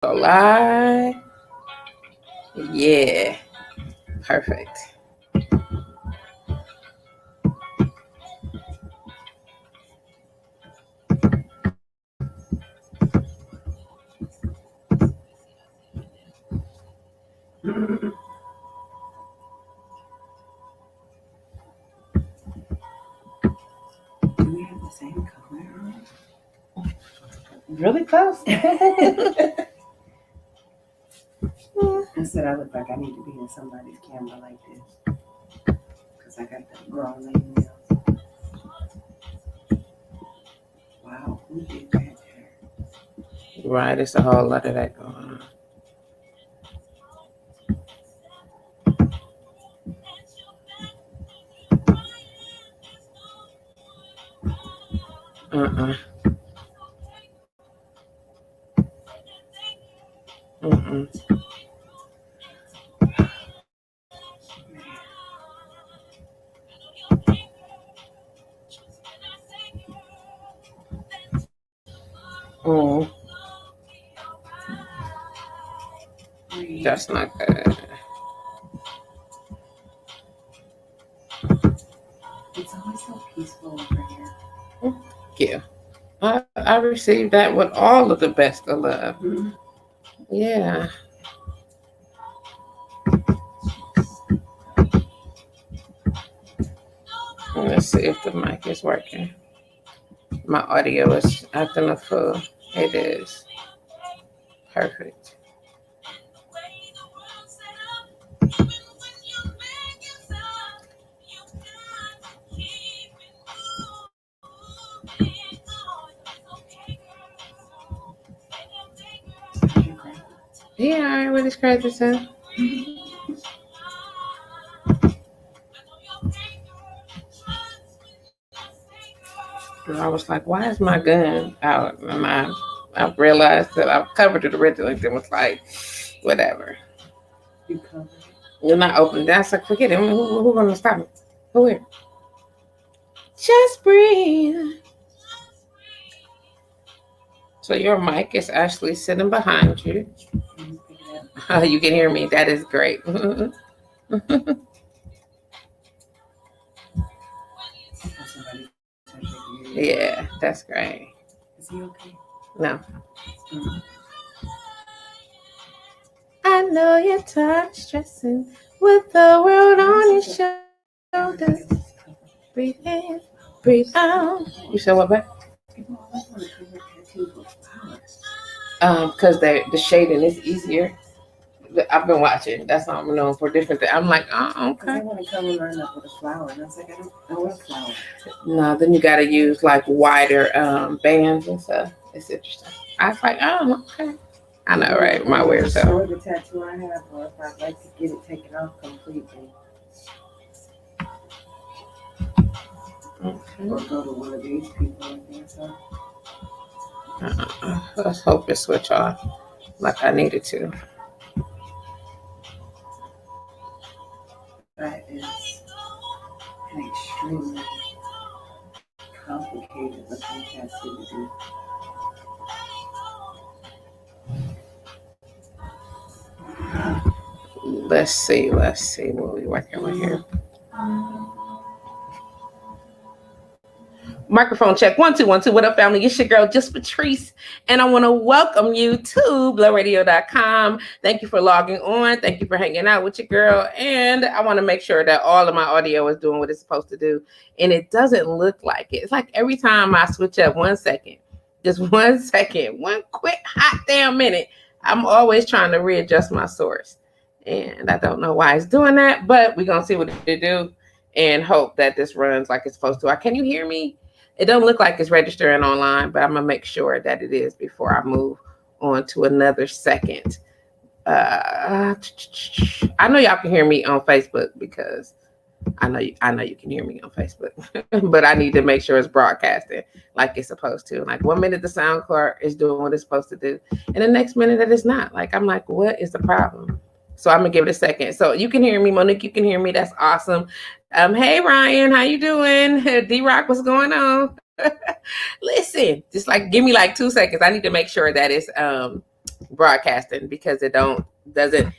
live. Yeah, perfect. Do we have the same color? Really close. I said I look like I need to be in somebody's camera like this. Because I got the grown lady nails. Wow, who did that there? Right, it's a whole lot of that going on. Uh-uh. Mm-mm. Mm. That's not good. It's always so peaceful over here. Yeah. I received that with all of the best of love. Mm-hmm. Yeah. Let's see if the mic is working. My audio is acting a fool. It is. Perfect. Yeah, I already scratched this in. I was like, why is my gun out? And I realized that I covered it originally. Then was like, whatever. You covered it. Then I opened it. I was like, forget it. Who gonna stop me? Who here? Just breathe. So your mic is actually sitting behind you. You can hear me. That is great. Yeah, that's great. Is he okay? No. Mm-hmm. I know you're tired of stressing with the world on your shoulders. Breathe in, breathe out. You said what, back? Because the shading is easier. I've been watching. That's not known for different things. I'm like, oh, okay. I want to come and line up with a flower, and I was like, I don't want a flower. No, then you got to use like wider bands and stuff. It's interesting. I was like, oh, okay. I know, right? My weird self. Or the tattoo I have, or if I'd like to get it taken off completely. Okay. Or go to one of these people and things so. Let's hope it switch off like I needed to. That is an extremely complicated looking tattoo to do. Let's see what we working with here. Microphone check 1 2 1 2. What up, family? It's your girl JustPatrice, and I want to welcome you to blurradio.com. Thank you for logging on. Thank you for hanging out with your girl, and I want to make sure that all of my audio is doing what it's supposed to do, and it doesn't look like it. It's like every time I switch up 1 second, just 1 second, one quick hot damn minute, I'm always trying to readjust my source, and I don't know why it's doing that, but we're gonna see what it do and hope that this runs like it's supposed to. Can you hear me? It doesn't look like it's registering online, but I'm gonna make sure that it is before I move on to another second. I know y'all can hear me on Facebook because I know you can hear me on Facebook, but I need to make sure it's broadcasting like it's supposed to. Like 1 minute the sound card is doing what it's supposed to do, and the next minute that it's not. Like I'm like, what is the problem? So I'm gonna give it a second. So you can hear me, Monique. You can hear me. That's awesome. Hey Ryan, how you doing? D-Rock, what's going on? Listen, just like give me like 2 seconds. I need to make sure that it's broadcasting because it doesn't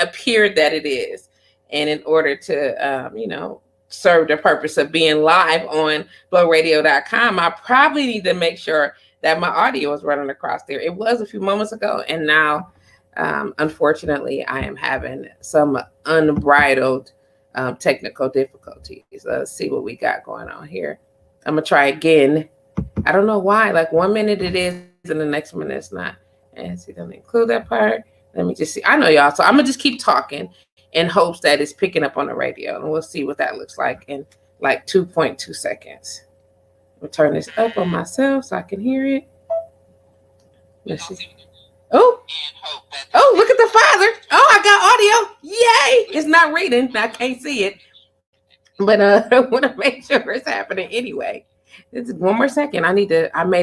appear that it is. And in order to serve the purpose of being live on blowradio.com, I probably need to make sure that my audio is running across there. It was a few moments ago, and now unfortunately I am having some unbridled technical difficulties. Let's see what we got going on here. I'm gonna try again. I don't know why, like 1 minute it is and the next minute it's not. And see, let me include that part. Let me just see. I know y'all, so I'm gonna just keep talking in hopes that it's picking up on the radio, and we'll see what that looks like in like 2.2 seconds. I'll turn this up on myself so I can hear it. Let's see. Oh, look at the father. Oh, I got audio. Yay. It's not reading. I can't see it. But I want to make sure it's happening anyway. It's 1 more second. I made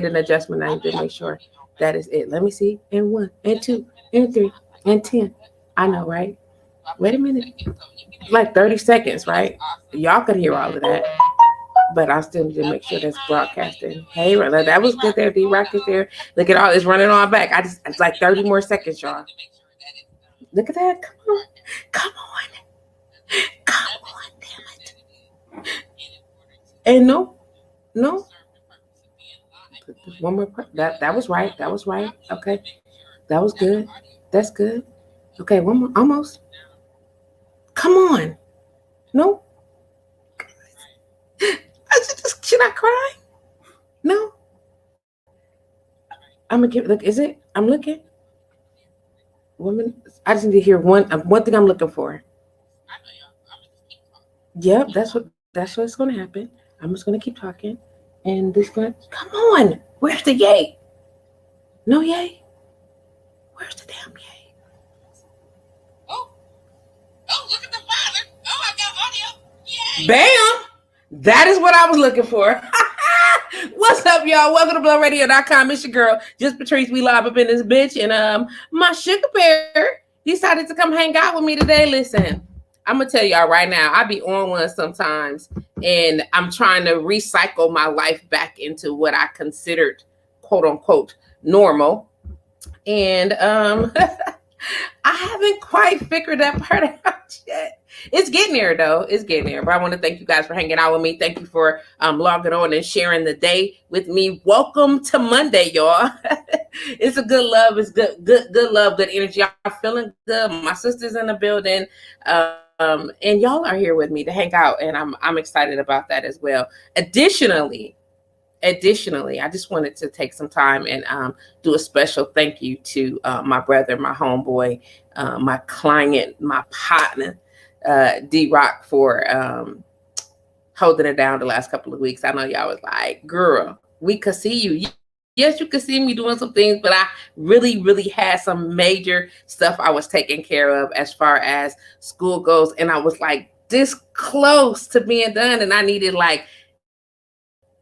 an adjustment. I need to make sure that is it. Let me see. And 1, and 2, and 3, and 10. I know, right? Wait a minute. Like 30 seconds, right? Y'all could hear all of that. But I still need to make sure that's broadcasting. Hey, that was good there. D-Rock is there. Look at all, it's running on back. It's like 30 more seconds, y'all. Look at that. Come on. Come on, damn it. And no. 1 more part. That was right. Okay. That was good. That's good. Okay, 1 more. Almost. Come on. No. Should I cry? No. I'm gonna look. Is it? I'm looking. Woman, I just need to hear one thing I'm looking for. Yep, that's what's gonna happen. I'm just gonna keep talking, and this gonna come on. Where's the yay? No yay. Where's the damn yay? Oh, look at the father. Oh, I got audio. Yay. Bam. That is what I was looking for. What's up, y'all? Welcome to blowradio.com. It's your girl, JustPatrice. We live up in this bitch. And my sugar bear decided to come hang out with me today. Listen, I'm going to tell y'all right now, I be on one sometimes, and I'm trying to recycle my life back into what I considered, quote unquote, normal. And I haven't quite figured that part out yet. It's getting there, though. It's getting there. But I want to thank you guys for hanging out with me. Thank you for logging on and sharing the day with me. Welcome to Monday, y'all. It's a good love. It's good love, good energy. I'm feeling good. My sister's in the building. And y'all are here with me to hang out. And I'm excited about that as well. Additionally, I just wanted to take some time and do a special thank you to my brother, my homeboy, my client, my partner, D-Rock, for holding it down the last couple of weeks. I know y'all was like, girl, we could see you. Yes, you could see me doing some things, but I really, really had some major stuff I was taking care of as far as school goes. And I was like this close to being done, and I needed like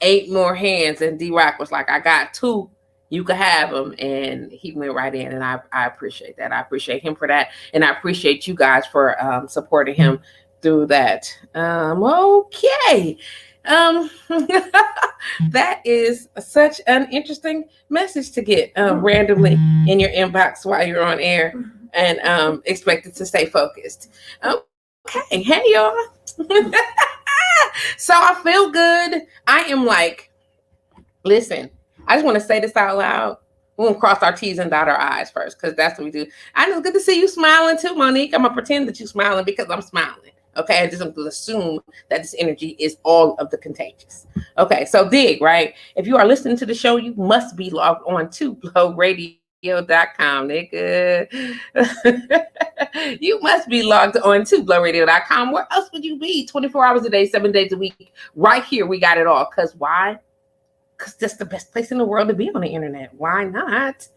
8 more hands. And D-Rock was like, I got 2. You could have them. And he went right in. And I appreciate that. I appreciate him for that. And I appreciate you guys for supporting him through that. Okay. That is such an interesting message to get randomly in your inbox while you're on air and expected to stay focused. Okay. Hey, y'all. So I feel good. I am like, listen, I just want to say this out loud. We're going to cross our T's and dot our I's first, because that's what we do. And it's good to see you smiling too, Monique. I'm going to pretend that you're smiling because I'm smiling. Okay, I just going to assume that this energy is all of the contagious. Okay, so dig, right? If you are listening to the show, you must be logged on to blowradio.com, nigga. You must be logged on to blowradio.com. Where else would you be? 24 hours a day, 7 days a week. Right here, we got it all. Because why? Because that's the best place in the world to be on the internet. Why not?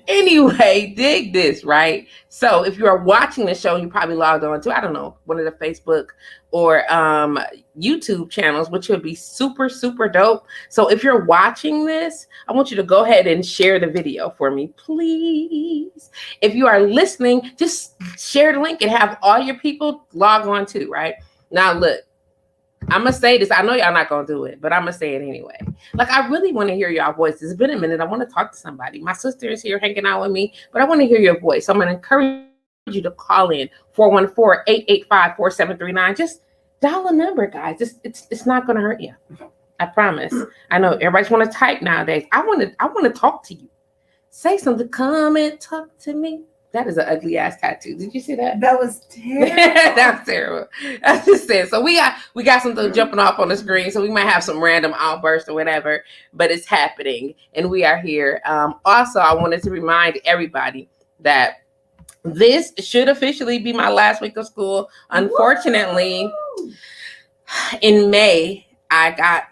Anyway, dig this, right? So if you are watching the show, you probably logged on to, I don't know, one of the Facebook or YouTube channels, which would be super, super dope. So if you're watching this, I want you to go ahead and share the video for me, please. If you are listening, just share the link and have all your people log on too, right? Now, look, I'm going to say this. I know y'all not going to do it, but I'm going to say it anyway. Like, I really want to hear y'all voices. It's been a minute. I want to talk to somebody. My sister is here hanging out with me, but I want to hear your voice. So I'm going to encourage you to call in 414-885-4739. Just dial a number, guys. It's not going to hurt you. I promise. I know everybody's want to type nowadays. I want to talk to you. Say something. Come and talk to me. That is an ugly ass tattoo. Did you see that? That was terrible. That's terrible. I just said. So we got something jumping off on the screen. So we might have some random outburst or whatever, but it's happening, and we are here. Also, I wanted to remind everybody that this should officially be my last week of school. Unfortunately, in May, I got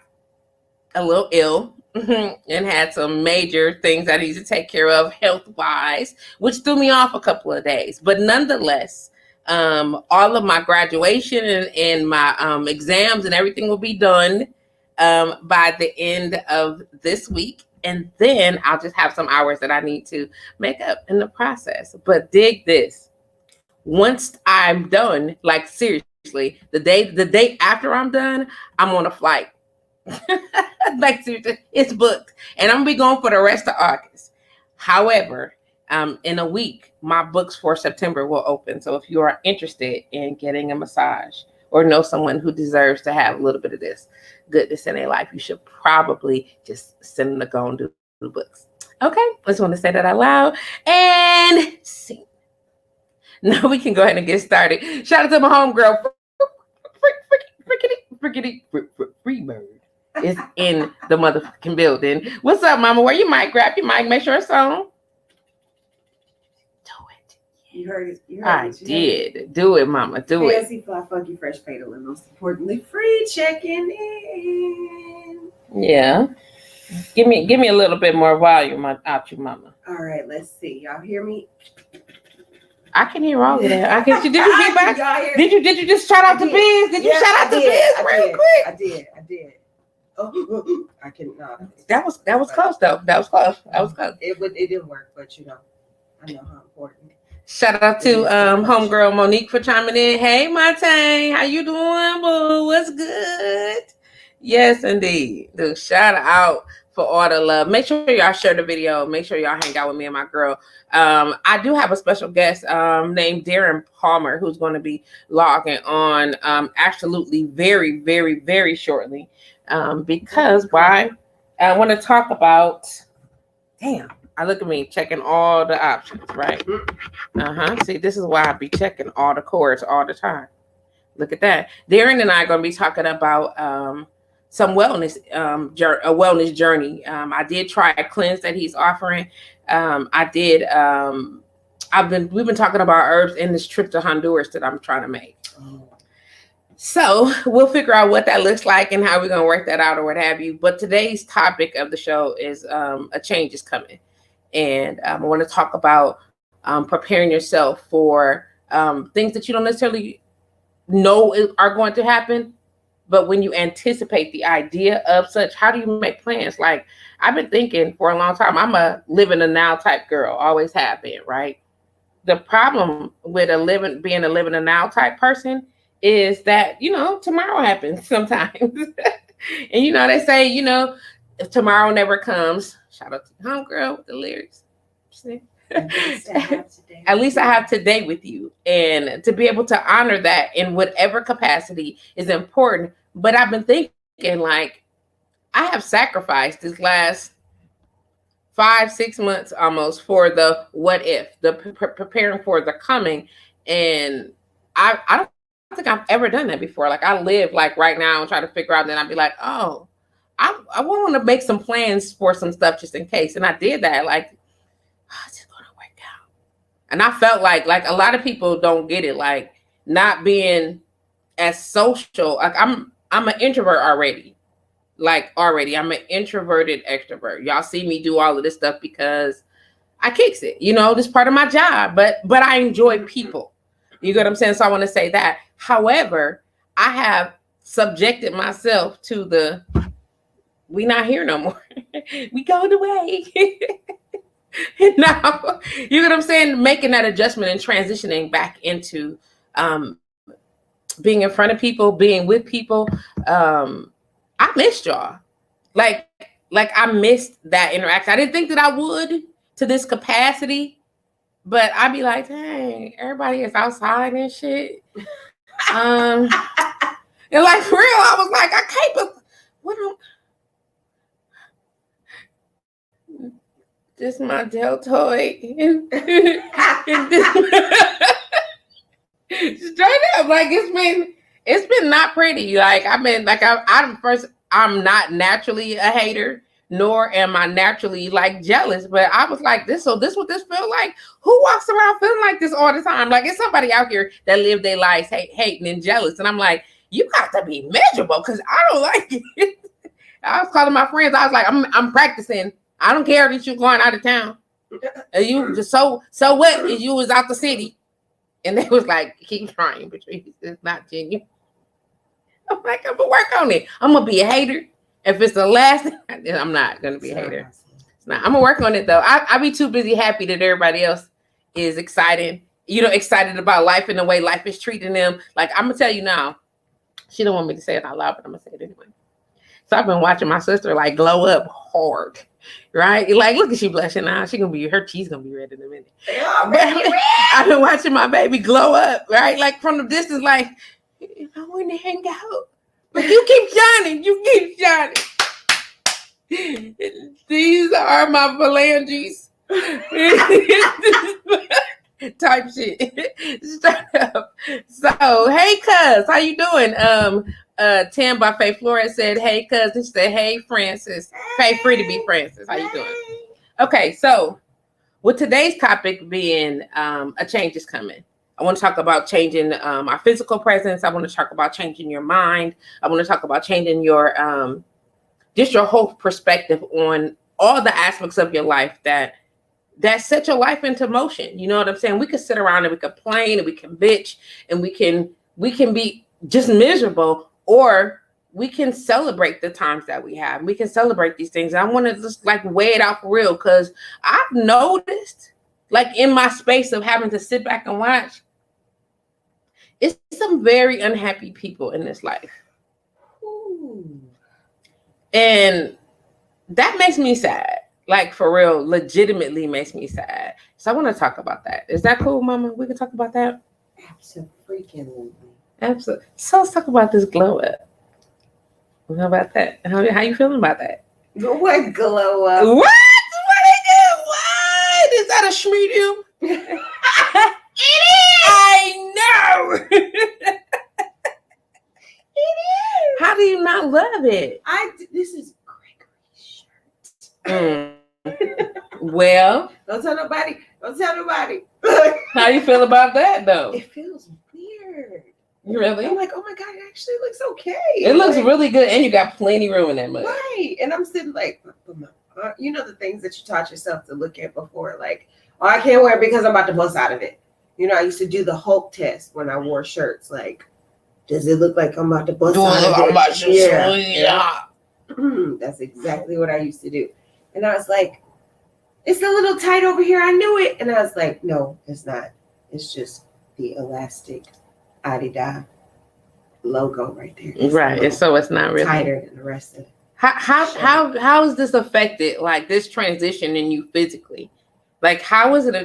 a little ill and had some major things I needed to take care of health-wise, which threw me off a couple of days. But nonetheless, all of my graduation and my exams and everything will be done by the end of this week. And then I'll just have some hours that I need to make up in the process. But dig this. Once I'm done, like seriously, the day after I'm done, I'm on a flight. Like seriously, it's booked. And I'm gonna be going for the rest of August. However, in a week, my books for September will open. So if you are interested in getting a massage or know someone who deserves to have a little bit of this goodness in their life, you should probably just send them to go and do the books. Okay, I just want to say that out loud and see. Now we can go ahead and get started. Shout out to my homegirl, Free Bird is in the motherfucking building. What's up, mama? Where you mic? Grab your mic. Make sure it's on. You heard it. I did. Do it, mama. Do it. Fancy, fly, funky, fresh, fatal, and most importantly, free checking in. Yeah. Give me a little bit more volume out you, mama. All right, let's see. Y'all hear me? I can hear all of that. Did you get back? Did you just shout out to Biz? Did you shout out to Biz real quick? I did. Oh, I can not. That was close though. That was close. It didn't work, but I know how important. Shout out to homegirl Monique for chiming in. Hey, Montagne, how you doing, boo? What's good? Yes, indeed. Dude, shout out for all the love. Make sure y'all share the video. Make sure y'all hang out with me and my girl. I do have a special guest named Darren Palmer who's going to be logging on absolutely very, very, very shortly. Because why? I want to talk about, damn, I look at me checking all the options, right? See, this is why I be checking all the chords all the time. Look at that. Darren and I are going to be talking about some wellness, a wellness journey. I did try a cleanse that he's offering. We've been talking about herbs in this trip to Honduras that I'm trying to make. So we'll figure out what that looks like and how we're going to work that out or what have you. But today's topic of the show is a change is coming. And I want to talk about preparing yourself for things that you don't necessarily know are going to happen. But when you anticipate the idea of such, how do you make plans? Like, I've been thinking for a long time, I'm a live in the now type girl, always have been, right? The problem with being a live in the now type person is that, tomorrow happens sometimes. And, they say, if tomorrow never comes, shout out to homegirl with the lyrics. At least I have today with you. And to be able to honor that in whatever capacity is important. But I've been thinking, like, I have sacrificed this last 5-6 months almost for the what if, the preparing for the coming. And I don't think I've ever done that before. Like, I live like right now and try to figure out, and then I'd be like, oh, I want to make some plans for some stuff just in case. And I did that. Like, it's going to work out. And I felt like a lot of people don't get it. Like, not being as social. Like, I'm an introvert already. I'm an introverted extrovert. Y'all see me do all of this stuff because I kicks it. This is part of my job. But I enjoy people. You get what I'm saying? So I want to say that. However, I have subjected myself to the we not here no more. We going away. Now, you know what I'm saying? Making that adjustment and transitioning back into being in front of people, being with people. I missed y'all. Like I missed that interaction. I didn't think that I would to this capacity, but I'd be like, dang, everybody is outside and shit. And like for real, I was like, I can't. But what? This my deltoid. Straight up, like it's been not pretty. Like I've been like I'm not naturally a hater, nor am I naturally like jealous. But I was like, this what this feel like? Who walks around feeling like this all the time? Like it's somebody out here that live their lives hating and jealous. And I'm like, you got to be miserable because I don't like it. I was calling my friends. I was like, I'm practicing. I don't care that you're going out of town. You just so what if you was out the city? And they was like, keep trying, Patrice. It's not genuine. I'm like, I'm gonna work on it. I'm gonna be a hater. If it's the last thing, I'm not gonna be a hater. It's not. I'm gonna work on it though. I be too busy happy that everybody else is excited. Excited about life and the way life is treating them. Like I'm gonna tell you now. She don't want me to say it out loud, but I'm gonna say it anyway. So I've been watching my sister like glow up hard, right? Like, look at she blushing now. Her cheese gonna be red in a minute. I've been watching my baby glow up, right? Like from the distance, like I want to hang out, but you keep shining. You keep shining. These are my phalanges. Type shit. Straight up. So, hey, cuz, how you doing? Tam by Faye Flores said, hey, cuz. She said, hey, Francis. Pay free to be Francis. How you doing? Okay, so with today's topic being a change is coming. I want to talk about changing our physical presence. I want to talk about changing your mind. I want to talk about changing your just your whole perspective on all the aspects of your life that set your life into motion. You know what I'm saying? We could sit around and we complain and we can bitch and we can be just miserable, or we can celebrate the times that we have. We can celebrate these things. And I want to just like weigh it out for real, because I've noticed, like in my space of having to sit back and watch, it's some very unhappy people in this life. Ooh. And that makes me sad. Like for real, legitimately makes me sad. So I want to talk about that. Is that cool, Mama? We can talk about that? Absolutely. Absolutely. So let's talk about this glow up. How about that? How you feeling about that? What glow up? What? What they do? What? Is that a schmedium? It is! I know! It is! How do you not love it? This is Gregory's shirt. Well, don't tell nobody. How you feel about that though? It feels weird. Really? I'm like, oh my God, it actually looks okay. It looks really good, and you got plenty room in that mug. Right. And I'm sitting like, you know, the things that you taught yourself to look at before, like, oh, I can't wear it because I'm about to bust out of it. You know, I used to do the Hulk test when I wore shirts. Like, does it look like I'm about to bust out of it? Yeah. That's exactly what I used to do. And I was like, it's a little tight over here. I knew it. And I was like, no, it's not. It's just the elastic Adidas logo right there. It's right. And so it's not really tighter than the rest of it. How has this affected like this transition in you physically? Like how has it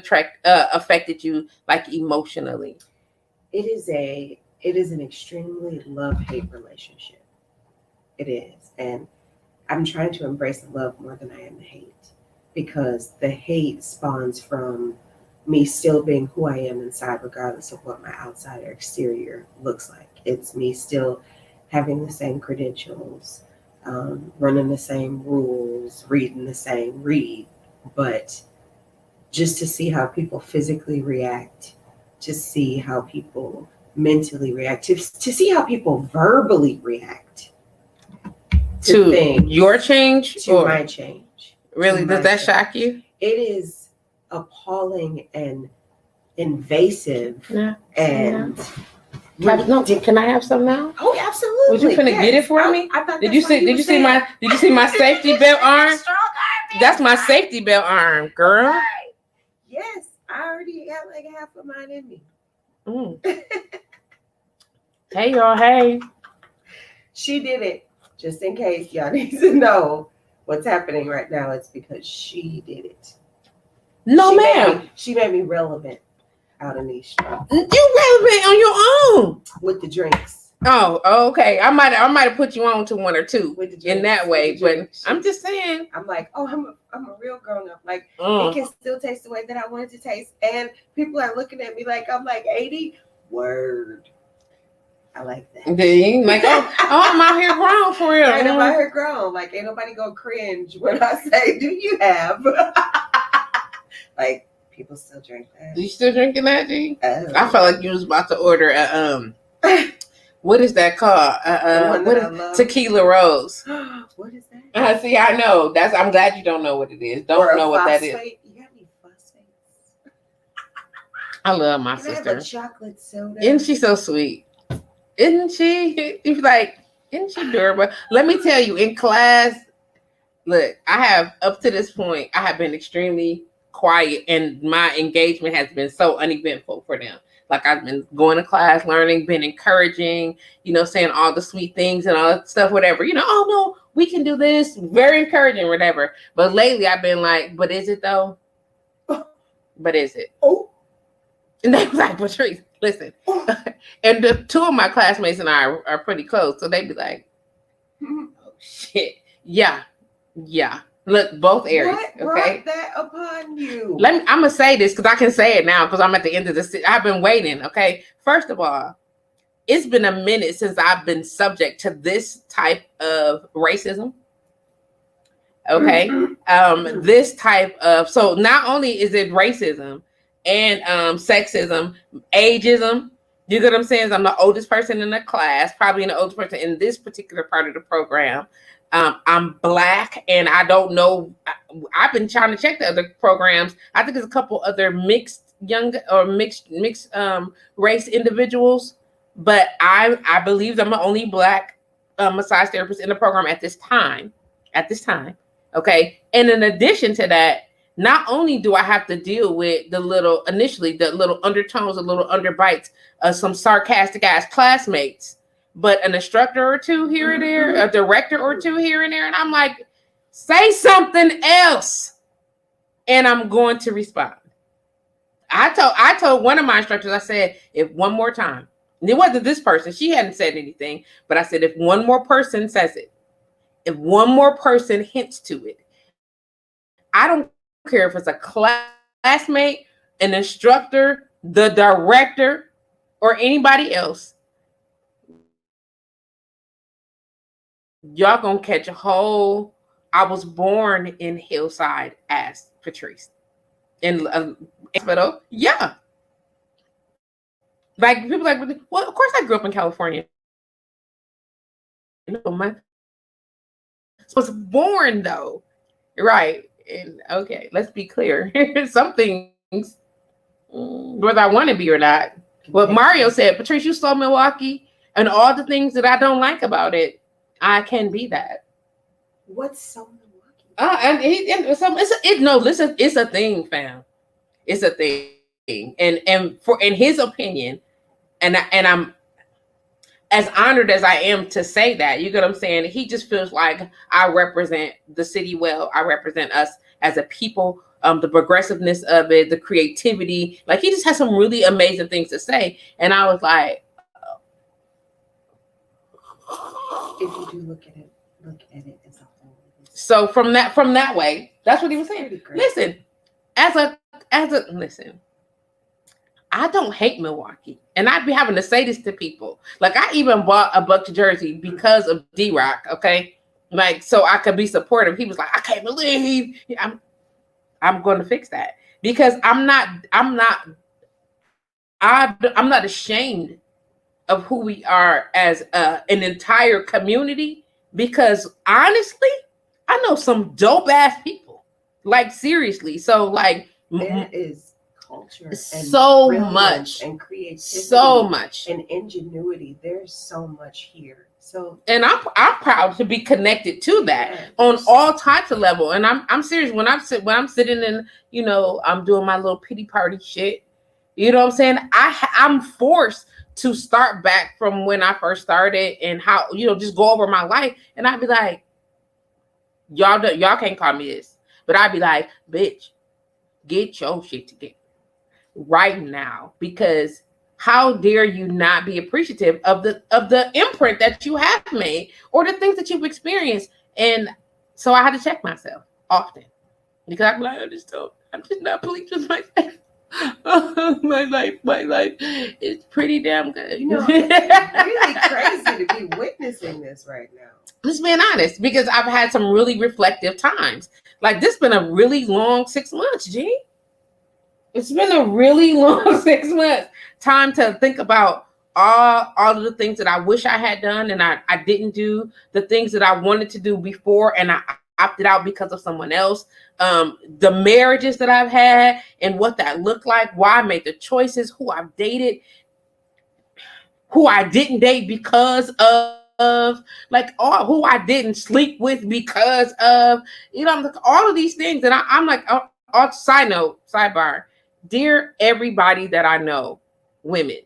affected you like emotionally? It is an extremely love-hate relationship. It is. And I'm trying to embrace the love more than I am the hate, because the hate spawns from me still being who I am inside, regardless of what my outside or exterior looks like. It's me still having the same credentials, running the same rules, reading the same read, but just to see how people physically react, to see how people mentally react, to see how people verbally react to things, your change, to my change. Really, does that shock you? It is appalling and invasive. Yeah. And no, can I have some now? Oh, absolutely. Was you finna get it for me? Did you see my safety belt arm? That's my safety belt arm, girl. Okay. Yes, I already got like half of mine in me. Hey, y'all. Hey. She did it. Just in case y'all need to know what's happening right now, it's because she did it. No, ma'am. She made me relevant out in these streets. You relevant on your own with the drinks. Oh, okay. I might have put you on to one or two in that way, but I'm just saying. I'm like, oh, I'm a real grown up. Like it can still taste the way that I want it to taste, and people are looking at me like I'm like 80. Word. I like that. Like, oh, I'm out here grown for real. Right, I'm out here grown. Like, ain't nobody gonna cringe when I say, "Do you have?" Like, people still drink that. You still drinking that, G? I felt like you was about to order a what is that called? Tequila Rose. What is that? See, I know. I'm glad you don't know what it is. Don't know what that is. You got any phosphates? I love my Can sister. I have a chocolate soda? Isn't she so sweet? Isn't she? You're like, isn't she adorable? Let me tell you, in class, look, I have up to this point, I have been extremely quiet, and my engagement has been so uneventful for them. Like I've been going to class, learning, been encouraging, saying all the sweet things and all that stuff, whatever. Oh no, we can do this. Very encouraging, whatever. But lately I've been like, but is it though? But is it? Oh. And they was like, Patrice, listen. And the two of my classmates and I are pretty close. So they'd be like, oh shit. Yeah. Look, both areas. What brought that upon you? I'm gonna say this because I can say it now because I'm at the end of this. I've been waiting. Okay. First of all, it's been a minute since I've been subject to this type of racism. Okay. This type of, so not only is it racism and sexism, ageism. You get what I'm saying? I'm the oldest person in the class, probably the oldest person in this particular part of the program. I'm Black, and I don't know. I've been trying to check the other programs. I think there's a couple other mixed race individuals, but I believe I'm the only Black massage therapist in the program at this time. Okay, and in addition to that, not only do I have to deal with the little undertones, the little underbites of some sarcastic ass classmates, but an instructor or two here and there, a director or two here and there, and I'm like, say something else, and I'm going to respond. I told one of my instructors, I said, if one more time, and it wasn't this person, she hadn't said anything, but I said, if one more person says it, if one more person hints to it, I don't care if it's a classmate, an instructor, the director, or anybody else. Y'all gonna catch a whole I was born in Hillside as Patrice. In hospital, yeah. Like people like, well, of course I grew up in California. So I was born though. Right. And okay, let's be clear. Some things, whether I want to be or not. What Mario said, Patrice, you saw Milwaukee, and all the things that I don't like about it, I can be that. What's so Milwaukee? Listen, it's a thing, fam. It's a thing, and in his opinion, and I'm as honored as I am to say that, you get what I'm saying? He just feels like I represent the city well. I represent us as a people, the progressiveness of it, the creativity. Like he just has some really amazing things to say. And I was like, if you do look at it as a whole. So from that way, that's what he was saying. Listen, listen. I don't hate Milwaukee, and I'd be having to say this to people. Like I even bought a Bucks jersey because of D-Rock. Okay, like so I could be supportive. He was like, I can't believe I'm going to fix that because I'm not ashamed of who we are as an entire community. Because honestly, I know some dope ass people. Like seriously, so like there is. Culture and so much and creativity, so much and ingenuity. There's so much here. So, and I'm proud to be connected to that on all types of level. And I'm serious when I'm sitting in, I'm doing my little pity party shit. You know what I'm saying? I'm forced to start back from when I first started and how, just go over my life. And I'd be like, y'all can't call me this. But I'd be like, bitch, get your shit together right now, because how dare you not be appreciative of the imprint that you have made or the things that you've experienced. And so I had to check myself often, because I'm like, I'm just not pleased with myself. My life is pretty damn good. It's really crazy to be witnessing this right now. Just being honest, because I've had some really reflective times. Like, this been a really long 6 months, G. It's been a really long 6 months. Time to think about all of the things that I wish I had done and I didn't do, the things that I wanted to do before and I opted out because of someone else, the marriages that I've had and what that looked like, why I made the choices, who I've dated, who I didn't date because of, like, who I didn't sleep with because of, all of these things. And I'm like, sidebar, dear everybody that I know, women,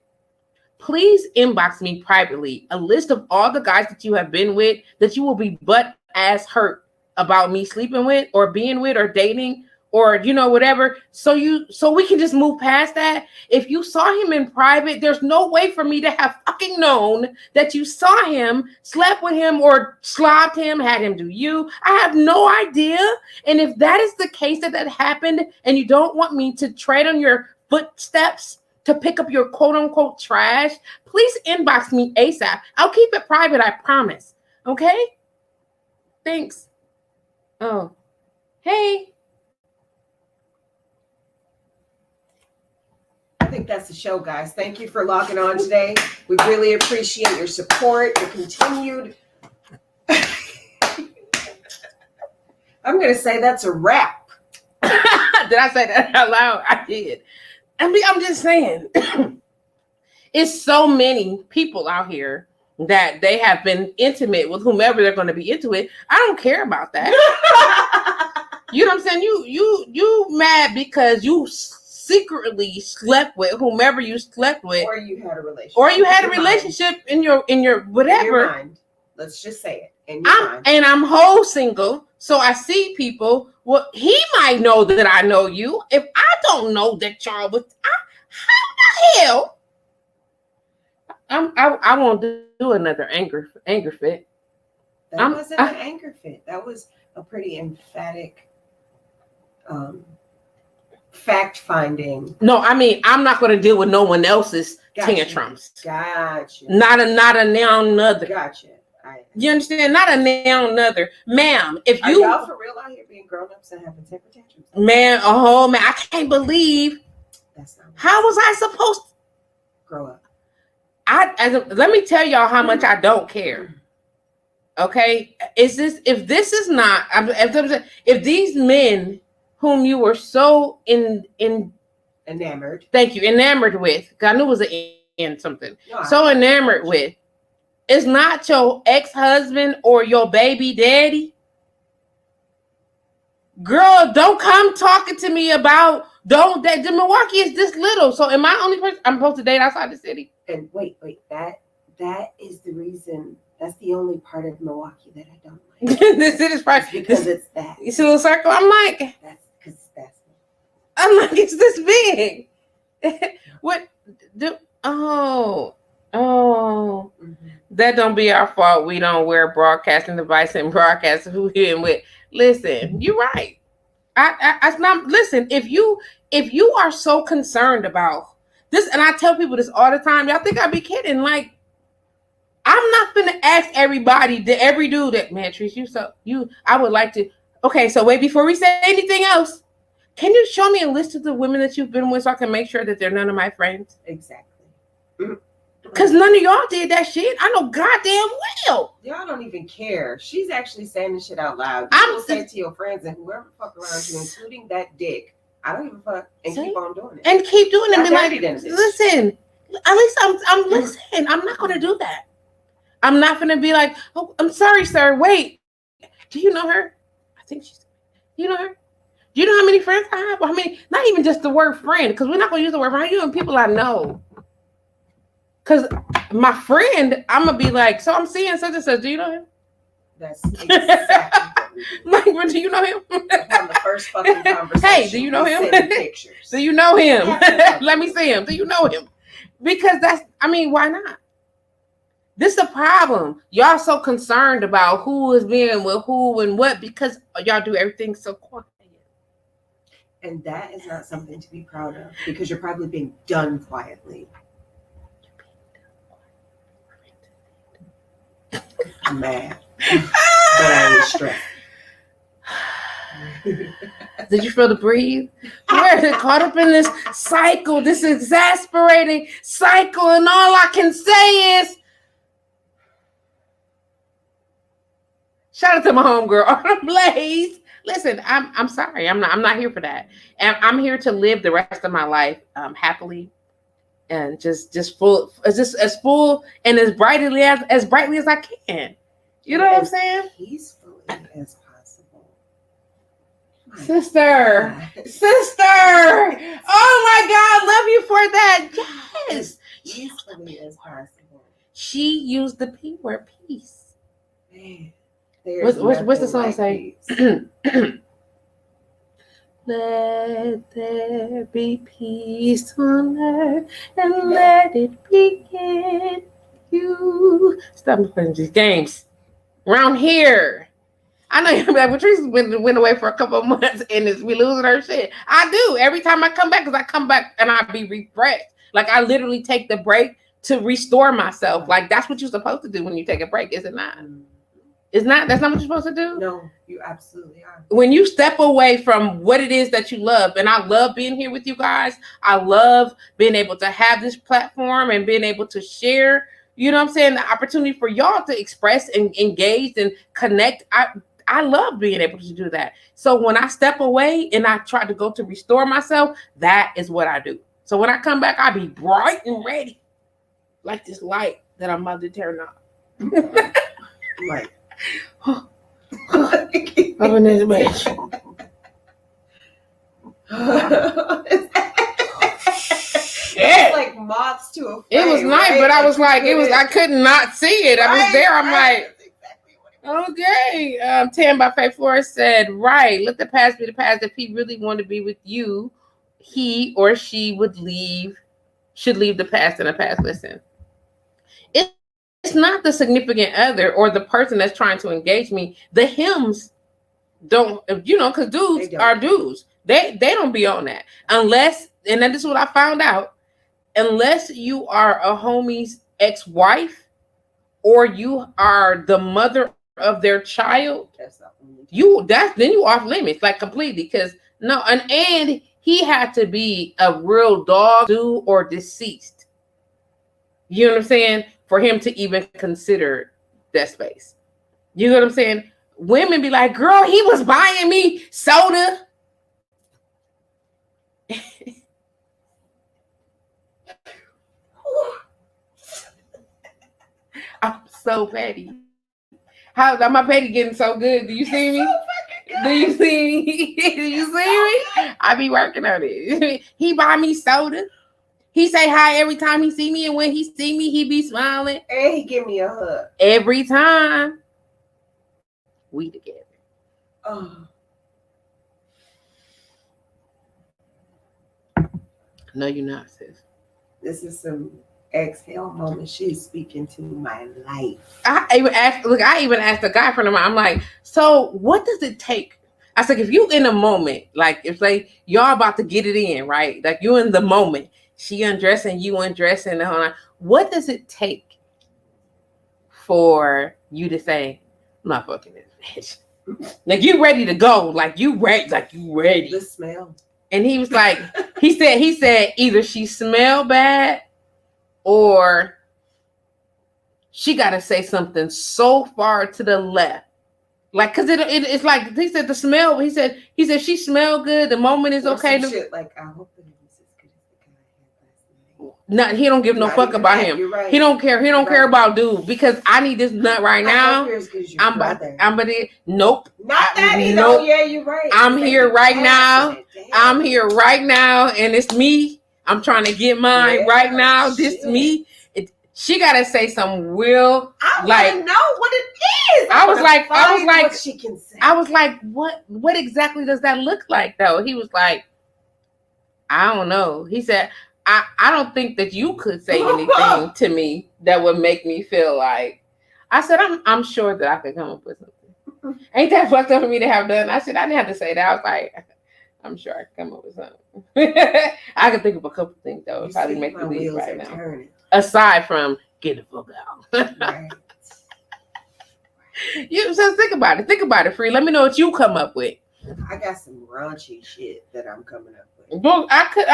please inbox me privately a list of all the guys that you have been with that you will be butt ass hurt about me sleeping with or being with or dating or whatever, so we can just move past that. If you saw him in private, there's no way for me to have fucking known that you saw him, slept with him, or slobbed him, had him do you. I have no idea. And if that is the case that happened and you don't want me to tread on your footsteps to pick up your quote unquote trash, please inbox me ASAP. I'll keep it private, I promise. Okay? Thanks. Oh, hey. I think that's the show, guys. Thank you for logging on today. We really appreciate your support, your continued. I'm going to say that's a wrap. Did I say that out loud? I did. I'm just saying, it's so many people out here that they have been intimate with whomever they're going to be into it. I don't care about that. You know what I'm saying? You mad because you secretly slept with whomever you slept with, or you had a relationship, in your whatever. In your mind. Let's just say it. In your mind. And I'm whole single, so I see people. Well, he might know that I know you. If I don't know that y'all was, how the hell? I won't do another anger fit. That wasn't an anger fit. That was a pretty emphatic fact finding. No, I mean, I'm not going to deal with no one else's tantrums. Gotcha. Not a now another. Gotcha. You understand? Not a now another, ma'am. If Are y'all for real out here being grown ups and having temper tantrums? Man, I can't believe. That's not. How was I supposed to grow up? Let me tell y'all how much I don't care. Okay, if these men whom you were so enamored, thank you, enamored with, I knew it was an something, no, so enamored with, is not your ex-husband or your baby daddy, girl, don't come talking to me about that. The Milwaukee is this little, so am I the only person I'm supposed to date outside the city? And wait, that is the reason. That's the only part of Milwaukee that I don't like. This is part because it's that. You see the circle? I'm like, that's. I'm like, it's this big. What? Mm-hmm. That don't be our fault. We don't wear broadcasting device and broadcast who here and with. Listen, you're right. I not listen. If you are so concerned about this, and I tell people this all the time, y'all think I be kidding? Like, I'm not gonna ask everybody, every dude that, man, Trice, I would like to. Okay, so wait, before we say anything else, can you show me a list of the women that you've been with so I can make sure that they're none of my friends? Exactly. Because none of y'all did that shit. I know goddamn well. Y'all don't even care. She's actually saying this shit out loud. You will say it to your friends and whoever fuck around you, including that dick. I don't give a fuck. And keep on doing it. And keep doing it. Be like, listen. At least I'm listening. I'm not gonna do that. I'm not gonna be like, oh, I'm sorry, sir. Wait. Do you know her? I think she's. Do you know her? Do you know how many friends I have? How many? Not even just the word friend, because we're not gonna use the word friend. You and people I know. Because my friend, I'm going to be like, so I'm seeing such and such. Do you know him? That's exactly what we do. Like, well, do you know him? On the first fucking conversation. Hey, do you know him? Pictures. Do you know him? Let me see him. Do you know him? Because why not? This is a problem. Y'all so concerned about who is being with who and what because y'all do everything so quiet. And that is not something to be proud of because you're probably being done quietly. I'm mad. But I ain't stressed. Did you feel the breathe? We're caught up in this cycle, this exasperating cycle, and all I can say is shout out to my homegirl, Autumn Blaze. Listen, I'm sorry. I'm not here for that. And I'm here to live the rest of my life happily and just full as full and as brightly as I can. You know what I'm saying? Peacefully as possible. Sister. Oh my God, love you for that. Yes. Peacefully as possible. She used the P word, peace. Man. What's the song say? Let there be peace on earth and let it begin. You stop playing these games around here. I know Patrice went away for a couple of months and we losing her shit. I do every time I come back because I come back and I be refreshed. Like I literally take the break to restore myself. Like that's what you're supposed to do when you take a break, is it not? That's not what you're supposed to do? No, you absolutely are. When you step away from what it is that you love, and I love being here with you guys. I love being able to have this platform and being able to share, you know what I'm saying, the opportunity for y'all to express and engage and connect. I love being able to do that. So when I step away and I try to go to restore myself, that is what I do. So when I come back, I'll be bright and ready. Like this light that I'm about to turn on. Right. Up in this bitch. It's like moths to a flame. It was nice, right? But I was like, I could not see it. I was there. I'm like, okay. 10 by Faith Flores said, right, let the past be the past. If he really wanted to be with you, he or she should leave the past in the past. Listen, it's not the significant other or the person that's trying to engage me. The hymns don't, because dudes are dudes. They don't be on that unless, and then this is what I found out, unless you are a homie's ex-wife or you are the mother of their child, then you off limits, like completely. Because no, and he had to be a real dog or deceased. You know what I'm saying? For him to even consider that space. You know what I'm saying? Women be like, girl, he was buying me soda. I'm so petty. How my petty getting so good? Do you see me? Do you see me? Do you see me? I be working on it. He buy me soda. He say hi every time he see me, and when he see me, he be smiling. And he give me a hug. Every time. We together. Oh. No, you're not, sis. This is some exhale moment. She's speaking to my life. I even asked a guy friend of mine, I'm like, so what does it take? I said, if you in a moment, like if like y'all about to get it in, right? Like you in the moment, she undressing, you undressing, what does it take for you to say, I'm not fucking this bitch? Like you ready to go, like you ready. The smell. And he was like, he said either she smell bad or she got to say something so far to the left. Like, cause it's like, he said the smell, he said she smelled good. The moment is okay. Shit, like, I hope that it was as good as the guy I had last No, night. he don't give no fuck about him. You're right. He don't care. He don't care about dude because I need this nut right now. Nope. Not that either. Nope. Yeah, you're right. I'm here right now. I'm here right now, and it's me. I'm trying to get mine right now. This me. She gotta say some real. I like, want to know what it is. I was like, what she can say. I was like, what exactly does that look like though? He was like, I don't know. He said, I don't think that you could say anything to me that would make me feel like. I said, I'm sure that I could come up with something. Ain't that fucked up for me to have done? I said, I didn't have to say that. I was like, I'm sure I could come up with something. I could think of a couple things though. It'd probably make me leave right now. Turning. Aside from get the fuck out. Right. You just think about it. Think about it, Free. Let me know what you come up with. I got some raunchy shit that I'm coming up with. Well, I could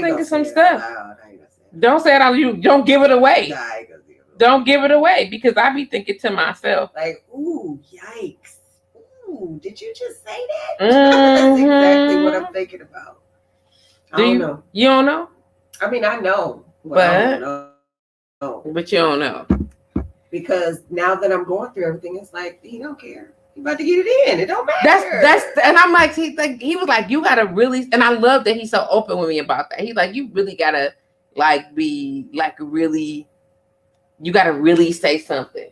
think of some stuff. Don't say it out. You don't give it away. Nah, I ain't gonna say it. Don't give it away because I be thinking to myself, like, ooh, yikes. Ooh, did you just say that? That's exactly what I'm thinking about. I don't know. You don't know? I mean, I know, but I don't know. But you don't know. Because now that I'm going through everything, it's like, he don't care. He about to get it in. It don't matter. That's and I'm like, he was like, you gotta really, and I love that he's so open with me about that. He's like, you really gotta be really, you gotta really say something.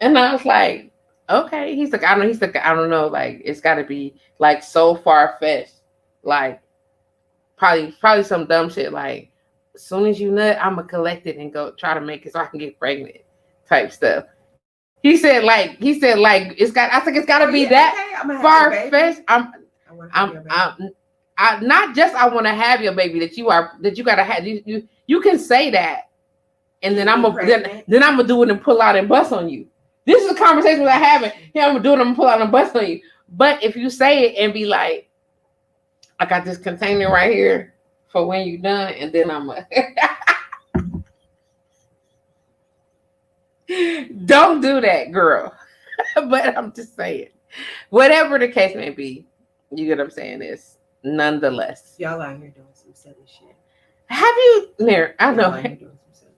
And I was like, okay. He's like, I don't know, like it's gotta be like so far fetched. Like probably some dumb shit like, as soon as you nut, I'ma collect it and go try to make it so I can get pregnant type stuff. He said like it's got. I think it's got to be that far fetched. I not just I want to have your baby that you gotta have. You can say that, and then I'm gonna do it and pull out and bust on you. This is a conversation we're having. Yeah, I'm gonna do it and pull out and bust on you. But if you say it and be like, I got this container right here for when you're done, and then I'm a. Don't do that, girl. But I'm just saying, whatever the case may be, you get what I'm saying is nonetheless. Y'all out here doing some silly shit. Have you, Nair? I know. Y'all out here doing some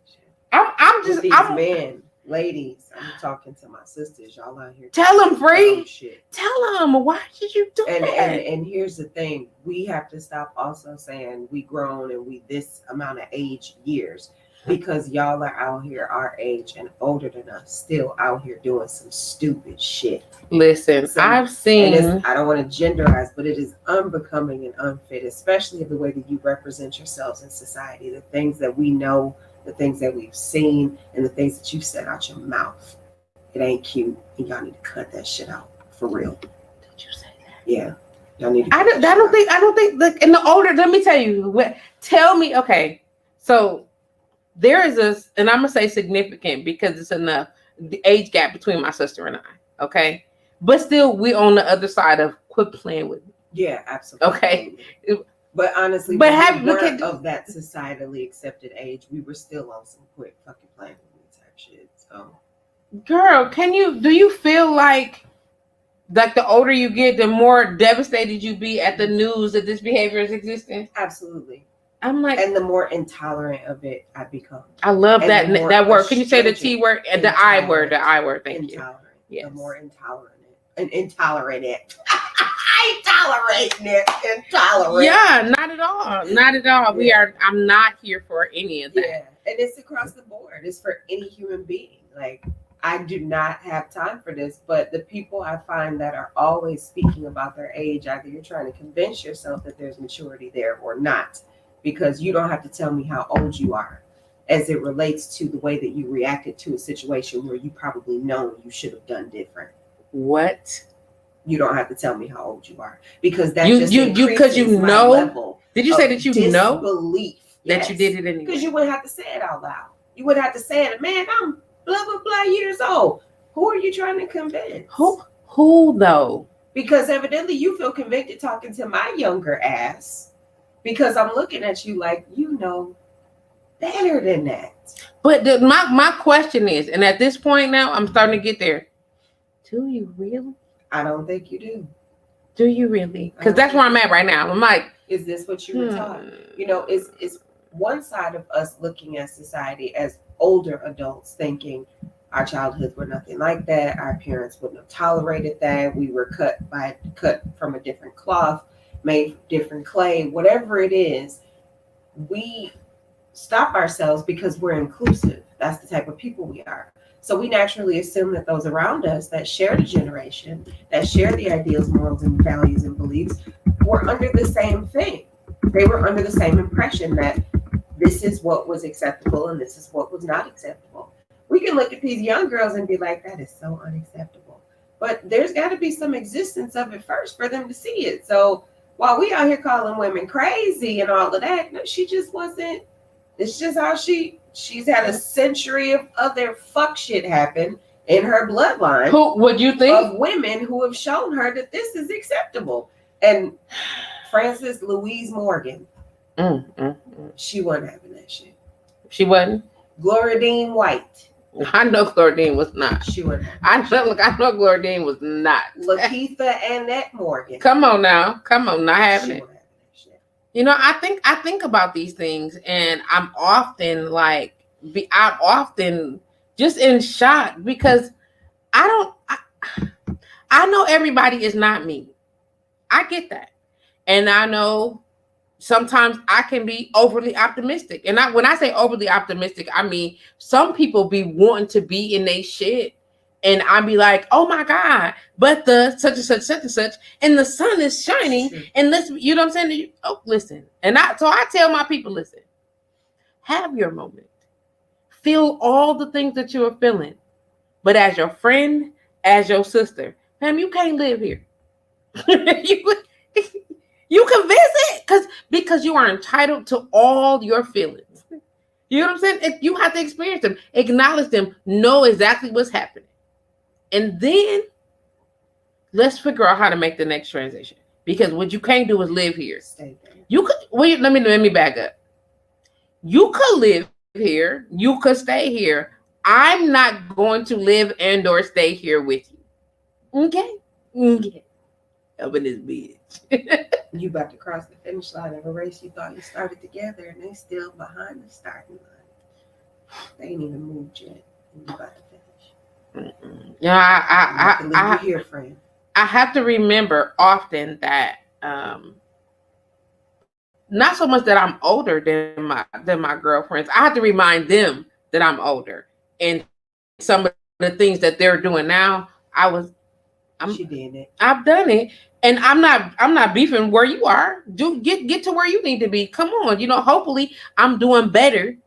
silly shit. I'm men, ladies. I'm talking to my sisters. Y'all out here. Tell them, Free. Tell them, why did you do that? And here's the thing: we have to stop also saying we grown and we this amount of age years. Because y'all are out here our age and older than us, still out here doing some stupid shit. Listen, I've seen. I don't want to genderize, but it is unbecoming and unfit, especially the way that you represent yourselves in society. The things that we know, the things that we've seen, and the things that you said out your mouth. It ain't cute, and y'all need to cut that shit out for real. Did you say that? Yeah, y'all need to. I don't think. Look, in the older, let me tell you. Tell me, okay, so. There is a, and I'm gonna say significant because it's enough, the age gap between my sister and I. Okay, but still, we on the other side of quit playing with me. Yeah, absolutely. Okay, but honestly, but of that societally accepted age, we were still on some quit fucking playing with me type shit. So, girl, do you feel like the older you get, the more devastated you be at the news that this behavior is existing? Absolutely. I'm like, and the more intolerant of it I become. I love that word. Can you say the T word and the I word? The I word. Thank you. Yes. The more intolerant it. I tolerate it. Intolerant. Yeah, not at all. Not at all. Yeah. I'm not here for any of that. Yeah, and it's across the board. It's for any human being. Like, I do not have time for this, but the people I find that are always speaking about their age, either you're trying to convince yourself that there's maturity there or not. Because you don't have to tell me how old you are as it relates to the way that you reacted to a situation where you probably know you should have done different. What? You don't have to tell me how old you are because that because you know. Level did you say that you know? Disbelief that you did it anyway? Because you wouldn't have to say it out loud. You wouldn't have to say it. Man, I'm blah blah blah years old. Who are you trying to convince? Who though? Because evidently you feel convicted talking to my younger ass. Because I'm looking at you like, you know better than that. But my question is, and at this point now, I'm starting to get there. Do you really? I don't think you do. Do you really? Because that's where I'm at right now. I'm like, is this what you were taught? You know, it's one side of us looking at society as older adults thinking our childhoods were nothing like that. Our parents wouldn't have tolerated that. We were cut from a different cloth. Made different clay, whatever it is, we stop ourselves because we're inclusive. That's the type of people we are. So we naturally assume that those around us that share the generation, that share the ideals, morals, and values and beliefs, were under the same thing. They were under the same impression that this is what was acceptable and this is what was not acceptable. We can look at these young girls and be like, that is so unacceptable. But there's got to be some existence of it first for them to see it. So while we out here calling women crazy and all of that, no, she just wasn't. It's just how she's had a century of other fuck shit happen in her bloodline. Who would you think? Of women who have shown her that this is acceptable. And Frances Louise Morgan, she wasn't having that shit. She wasn't? Gloria Dean White. I know Gloria Dean was not. She wasn't. I know Gloria Dean was not. Lakeitha Annette Morgan. Come on, not having She it. You know, I think about these things, and I'm often just in shock because I know everybody is not me. I get that. And I know sometimes I can be overly optimistic. And when I say overly optimistic, I mean, some people be wanting to be in their shit. And I'd be like, oh my God, but the such and such, and the sun is shining. And listen, you know what I'm saying? Oh, listen. And I tell my people, listen, have your moment. Feel all the things that you are feeling. But as your friend, as your sister, ma'am, you can't live here. You can visit because you are entitled to all your feelings. You know what I'm saying? You have to experience them, acknowledge them, know exactly what's happening. And then let's figure out how to make the next transition. Because what you can't do is live here. You could let me back up. You could live here, you could stay here. I'm not going to live and or stay here with you. Okay. Up in this bitch. You about to cross the finish line of a race you thought you started together, and they still behind the starting line. They ain't even moved yet. And you about to finish. Yeah, I here, friend. I have to remember often that not so much that I'm older than my girlfriends. I have to remind them that I'm older, and some of the things that they're doing now, she did it. I've done it. And I'm not beefing where you are. Get to where you need to be. Come on. You know, hopefully I'm doing better.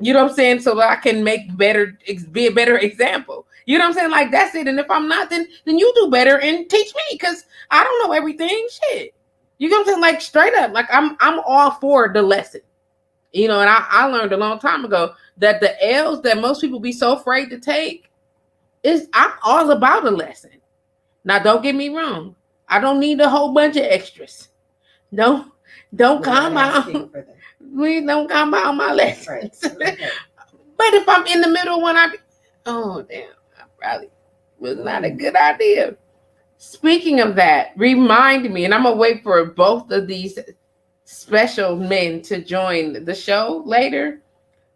You know what I'm saying? So that I can be a better example. You know what I'm saying? Like, that's it. And if I'm not, then you do better and teach me, because I don't know everything. Shit. You know what I'm saying? Like, straight up. Like, I'm all for the lesson. You know, and I learned a long time ago that the L's that most people be so afraid to take I'm all about a lesson. Now, don't get me wrong. I don't need a whole bunch of extras. Don't come out. We don't come out my lessons. Right. But if I'm in the middle when oh damn, I probably was not a good idea. Speaking of that, remind me, and I'm gonna wait for both of these special men to join the show later.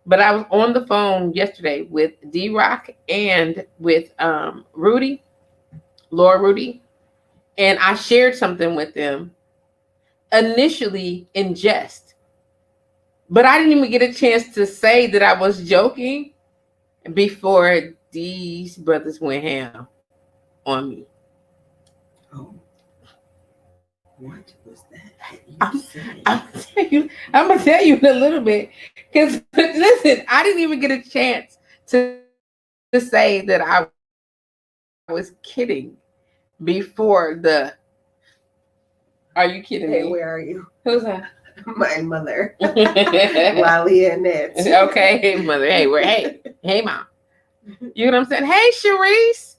But I was on the phone yesterday with D-Rock and with Rudy, Lord Rudy. And I shared something with them initially in jest. But I didn't even get a chance to say that I was joking before these brothers went ham on me. Oh. What was that? I'm going to tell you in a little bit. Because, listen, I didn't even get a chance to say that I was kidding. Before are you kidding me? Where are you? Who's that? My mother. Wally and Ned. Okay, hey mother. Hey mom. You know what I'm saying? Hey Sharice.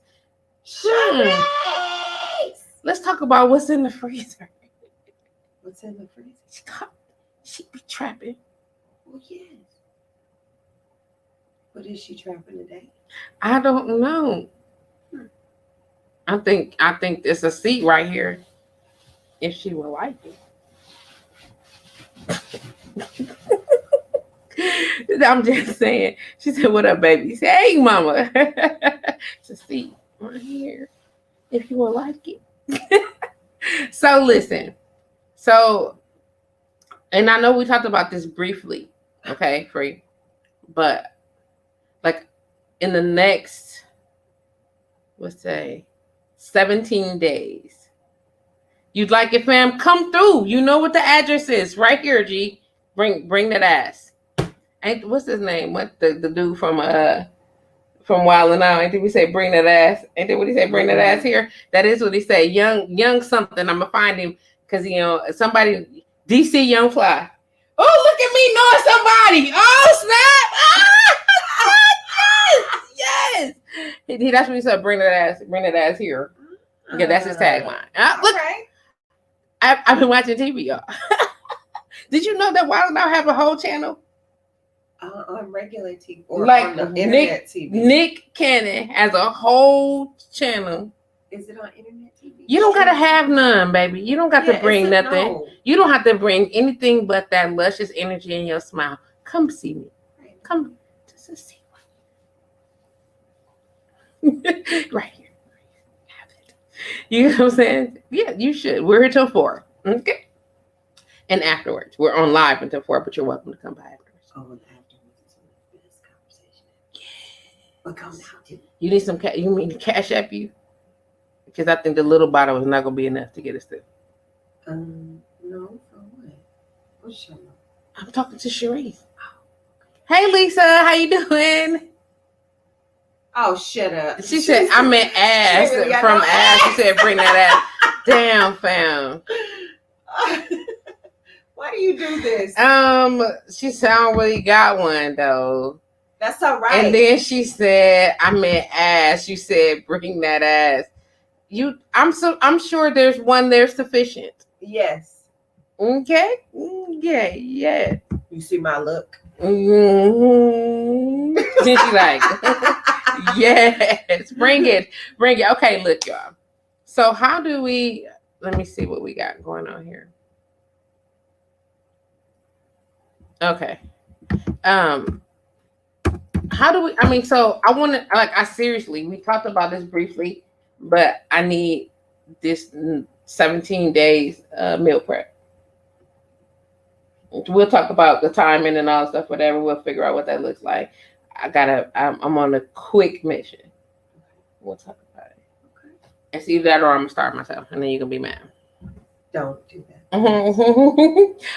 Let's talk about what's in the freezer. What's in the freezer? She be trapping. Well, yes. What is she trapping today? I don't know. I think it's a seat right here. If she will like it. I'm just saying. She said, "What up, baby?" She said, "Hey, mama." It's a seat right here. If you will like it. So listen. And I know we talked about this briefly Okay, free. But like in the next, let's say, 17 days, you'd like it, fam? Come through. You know what the address is right here, G. Bring that ass. Ain't what's his name? What the dude from Wild and Out? Ain't did we say bring that ass? Ain't that what he said? Bring that ass here. That is what he said. Young something. I'm gonna find him because somebody DC Young Fly. Oh, look at me knowing somebody. Oh snap! Ah, yes. That's what he said. Bring that ass here. Yeah, that's his tagline. Look, Okay. I've been watching TV, y'all. Did you know that Wild and Out have a whole channel? On regular TV or Like on the internet TV? Nick Cannon has a whole channel. Is it on internet TV? You don't gotta have none, baby. You don't got to bring nothing. No. You don't have to bring anything but that luscious energy in your smile. Come see me. Come to see me. Right here. Have it. You know what I'm saying? Yeah, you should. We're here till 4. Okay. And afterwards, we're on live until 4, but you're welcome to come by afterwards. Oh, and afterwards, it's a business conversation. Yeah. But come now, too. You need some cash. You mean to cash app you? Because I think the little bottle is not gonna be enough to get us through. No, for what? What's your name? I'm talking to Sharice. Hey, Lisa, how you doing? Oh, shut up. She said, I meant ass really from no ass. She said, bring that ass. Damn, fam. Why do you do this? She said, I don't really got one, though. That's all right. And then she said, I meant ass. You said, bring that ass. I'm sure there's one there sufficient. Yes. Okay. Yeah. You see my look? Mm-hmm. She's like, yes, bring it. Okay, look, y'all. So how do we? Let me see what we got going on here. Okay. How do we? I mean, so I want to I seriously. We talked about this briefly, but I need this 17 days meal prep. We'll talk about the timing and all stuff, whatever. We'll figure out what that looks like. I'm on a quick mission. We'll talk about it. Okay. It's either that or I'm gonna starve myself, and then you're gonna be mad. Don't do that.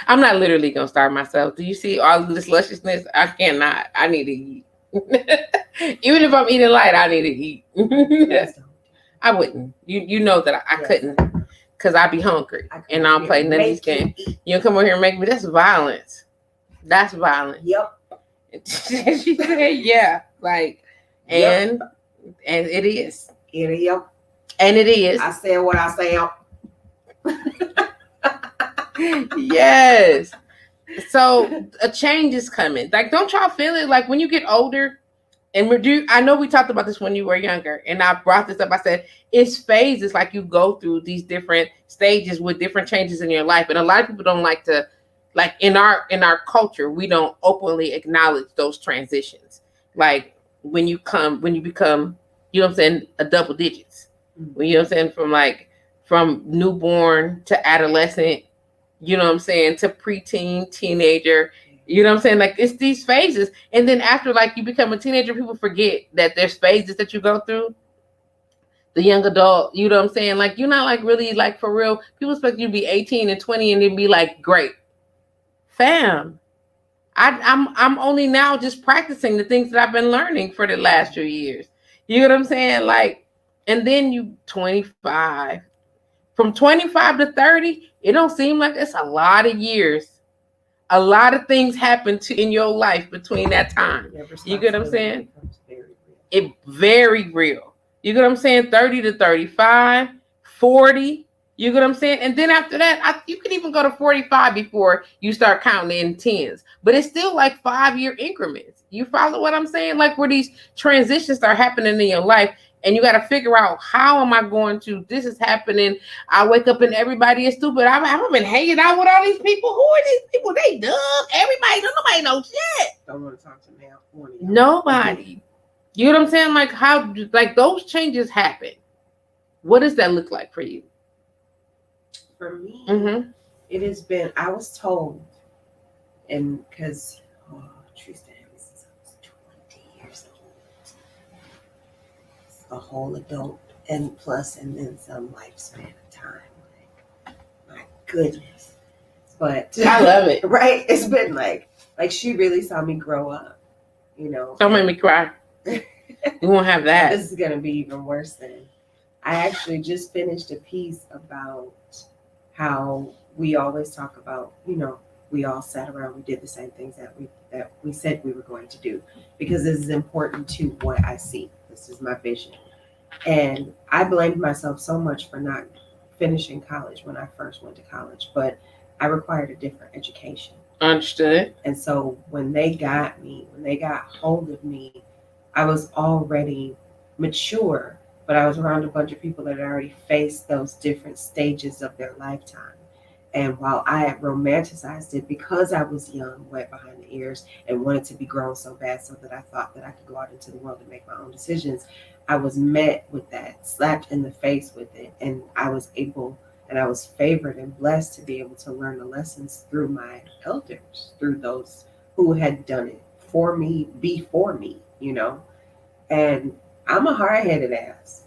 I'm not literally gonna starve myself. Do you see all of this lusciousness? I cannot. I need to eat. Even if I'm eating light, I need to eat. I wouldn't. You know that I couldn't. Because I be hungry and I don't play none of these games. You come over here and make me. That's violence. That's violence. Yep. She said, yeah. Like, and it is. Yep. And it is. I said what I say. Yes. So a change is coming. Like, don't y'all feel it? Like when you get older, and I know we talked about this when you were younger, and I brought this up. I said it's phases. Like you go through these different stages with different changes in your life, and a lot of people don't like to, like in our culture, we don't openly acknowledge those transitions. Like when you become, you know what I'm saying, a double digits. When you know what I'm saying, from newborn to adolescent, you know what I'm saying, to preteen, teenager. You know what I'm saying? Like it's these phases. And then after like you become a teenager, people forget that there's phases that you go through. The young adult, you know what I'm saying? Like you're not like really like for real. People expect you to be 18 and 20 and then be like, great. Fam. I'm only now just practicing the things that I've been learning for the last few years. You know what I'm saying? Like, and then you 25. From 25 to 30, it don't seem like it's a lot of years. A lot of things happen in your life between that time. You get what I'm saying? It's very real. You get what I'm saying? 30 to 35, 40. You get what I'm saying? And then after that, you can even go to 45 before you start counting in tens. But it's still like 5-year increments. You follow what I'm saying? Like where these transitions start happening in your life. And you got to figure out, how am I going to, this is happening. I wake up and everybody is stupid. I've been hanging out with all these people. Who are these people? They dumb. Nobody knows shit. Don't want to talk to me. Nobody. You know what I'm saying? Like how, like those changes happen. What does that look like for you? For me, it has been, I was told, and because, Oh, Tristan had me since I was 20 years old. A whole adult and plus, and then some lifespan of time. Like, my goodness. But I love it. Right? It's been like she really saw me grow up, you know. Don't make me cry. We won't have that. This is gonna be even worse than. I actually just finished a piece about how we always talk about, you know, we all sat around, we did the same things that we said we were going to do, because this is important to what I see. This is my vision. And I blamed myself so much for not finishing college when I first went to college, but I required a different education. Understood. And so when they got hold of me, I was already mature, but I was around a bunch of people that had already faced those different stages of their lifetime. And while I had romanticized it because I was young, wet behind the ears, and wanted to be grown so bad so that I thought that I could go out into the world and make my own decisions, I was met with that, slapped in the face with it. And I was favored and blessed to be able to learn the lessons through my elders, through those who had done it for me, before me, you know. And I'm a hard-headed ass.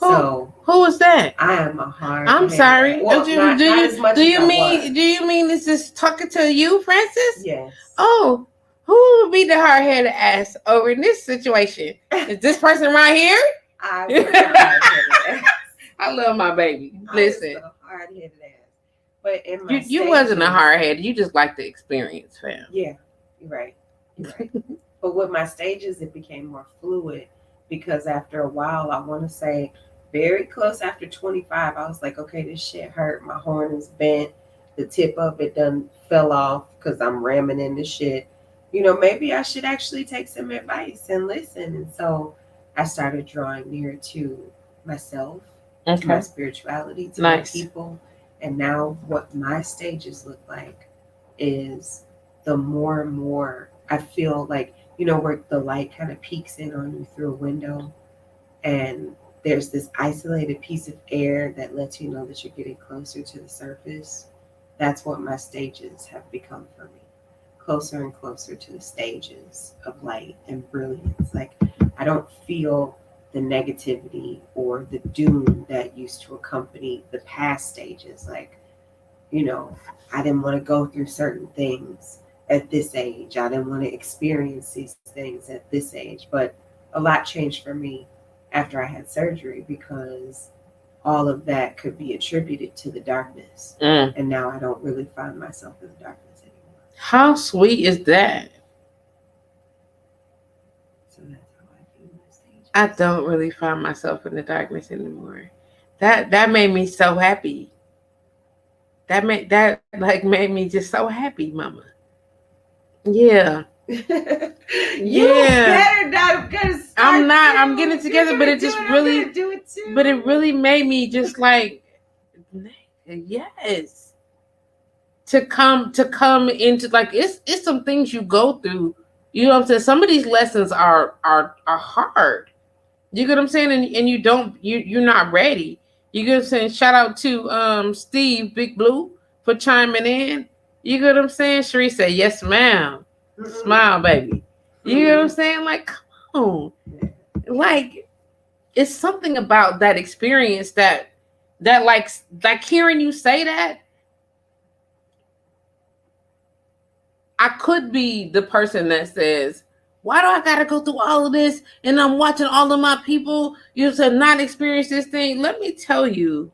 Who is that? I am a hard. I'm sorry. Well, do you mean this is talking to you, Francis? Yes. Oh, who would be the hard-headed ass over in this situation? Is this person right here? I was a hard-headed ass. I love my baby. Listen, I was a hard-headed ass. But in my you wasn't a hard-headed. You just like the experience, fam. Yeah, you're right. But with my stages, it became more fluid, because after a while, I want to say very close after 25, I was like, okay, this shit hurt. My horn is bent. The tip of it done fell off because I'm ramming in the shit. You know, maybe I should actually take some advice and listen. And so I started drawing near to myself, to my spirituality, to my people. And now what my stages look like is the more and more I feel like, you know, where the light kind of peeks in on you through a window, and there's this isolated piece of air that lets you know that you're getting closer to the surface. That's what my stages have become for me. Closer and closer to the stages of light and brilliance. Like, I don't feel the negativity or the doom that used to accompany the past stages. Like, you know, I didn't want to go through certain things at this age. I didn't want to experience these things at this age. But a lot changed for me after I had surgery, because all of that could be attributed to the darkness. And now I don't really find myself in the darkness anymore. How sweet is that? So that's how I feel my stages. I don't really find myself in the darkness anymore. That made me so happy. That made me just so happy, mama. Yeah. You better not, because I'm getting it together, but it just really do it too. But it really made me just like, yes. To come into, like, it's some things you go through. You know what I'm saying? Some of these lessons are hard. You get what I'm saying? And you're not ready. You get what I'm saying? Shout out to Steve Big Blue for chiming in. You get what I'm saying? Cherie said, yes, ma'am. Smile, baby. You know what I'm saying? Like, come on. Like, it's something about that experience that like hearing you say that, I could be the person that says, why do I gotta go through all of this? And I'm watching all of my people, you know, not experience this thing. Let me tell you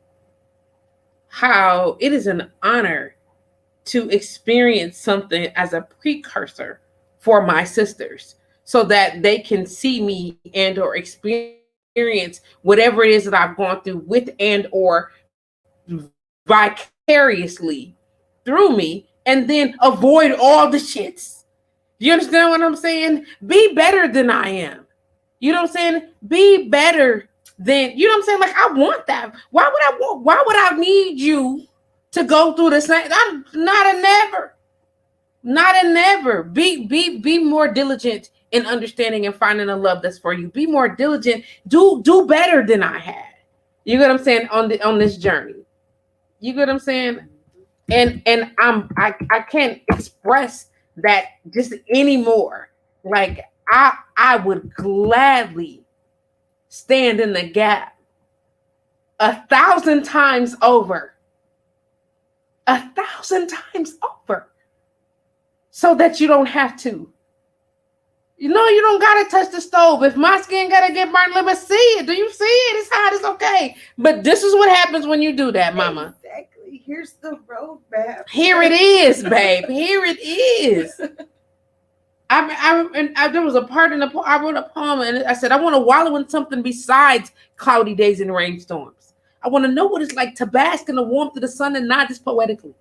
how it is an honor to experience something as a precursor for my sisters, so that they can see me and or experience whatever it is that I've gone through with and or vicariously through me, and then avoid all the shits. You understand what I'm saying? Be better than I am. You know what I'm saying? Be better than, you know what I'm saying? Like, I want that. Why would I need you to go through the same? Not a never. Be more diligent in understanding and finding a love that's for you. Be more diligent. Do better than I had. You get what I'm saying on this journey. You get what I'm saying? and I can't express that just anymore. Like I would gladly stand in the gap 1,000 times over, 1,000 times over, so that you don't have to. You know, you don't gotta touch the stove. If my skin gotta get burned, let me see it. Do you see it? It's hot. It's okay. But this is what happens when you do that, Mama. Exactly. Here's the roadmap. Here it is, babe. Here it is. There was a part in the poem. I wrote a poem and I said, I want to wallow in something besides cloudy days and rainstorms. I want to know what it's like to bask in the warmth of the sun and not just poetically.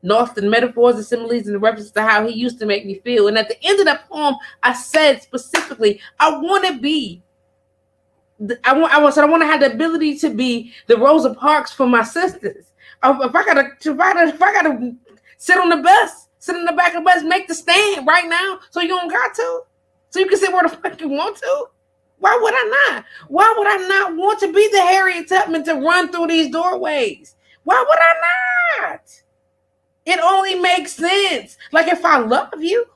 North and metaphors and similes and references to how he used to make me feel. And at the end of that poem, I said specifically, I want to be. I want to have the ability to be the Rosa Parks for my sisters. If I gotta sit on the bus, sit in the back of the bus, make the stand right now, so you don't got to, so you can sit where the fuck you want to. Why would I not? Why would I not want to be the Harriet Tubman to run through these doorways? Why would I not? It only makes sense. Like if I love you,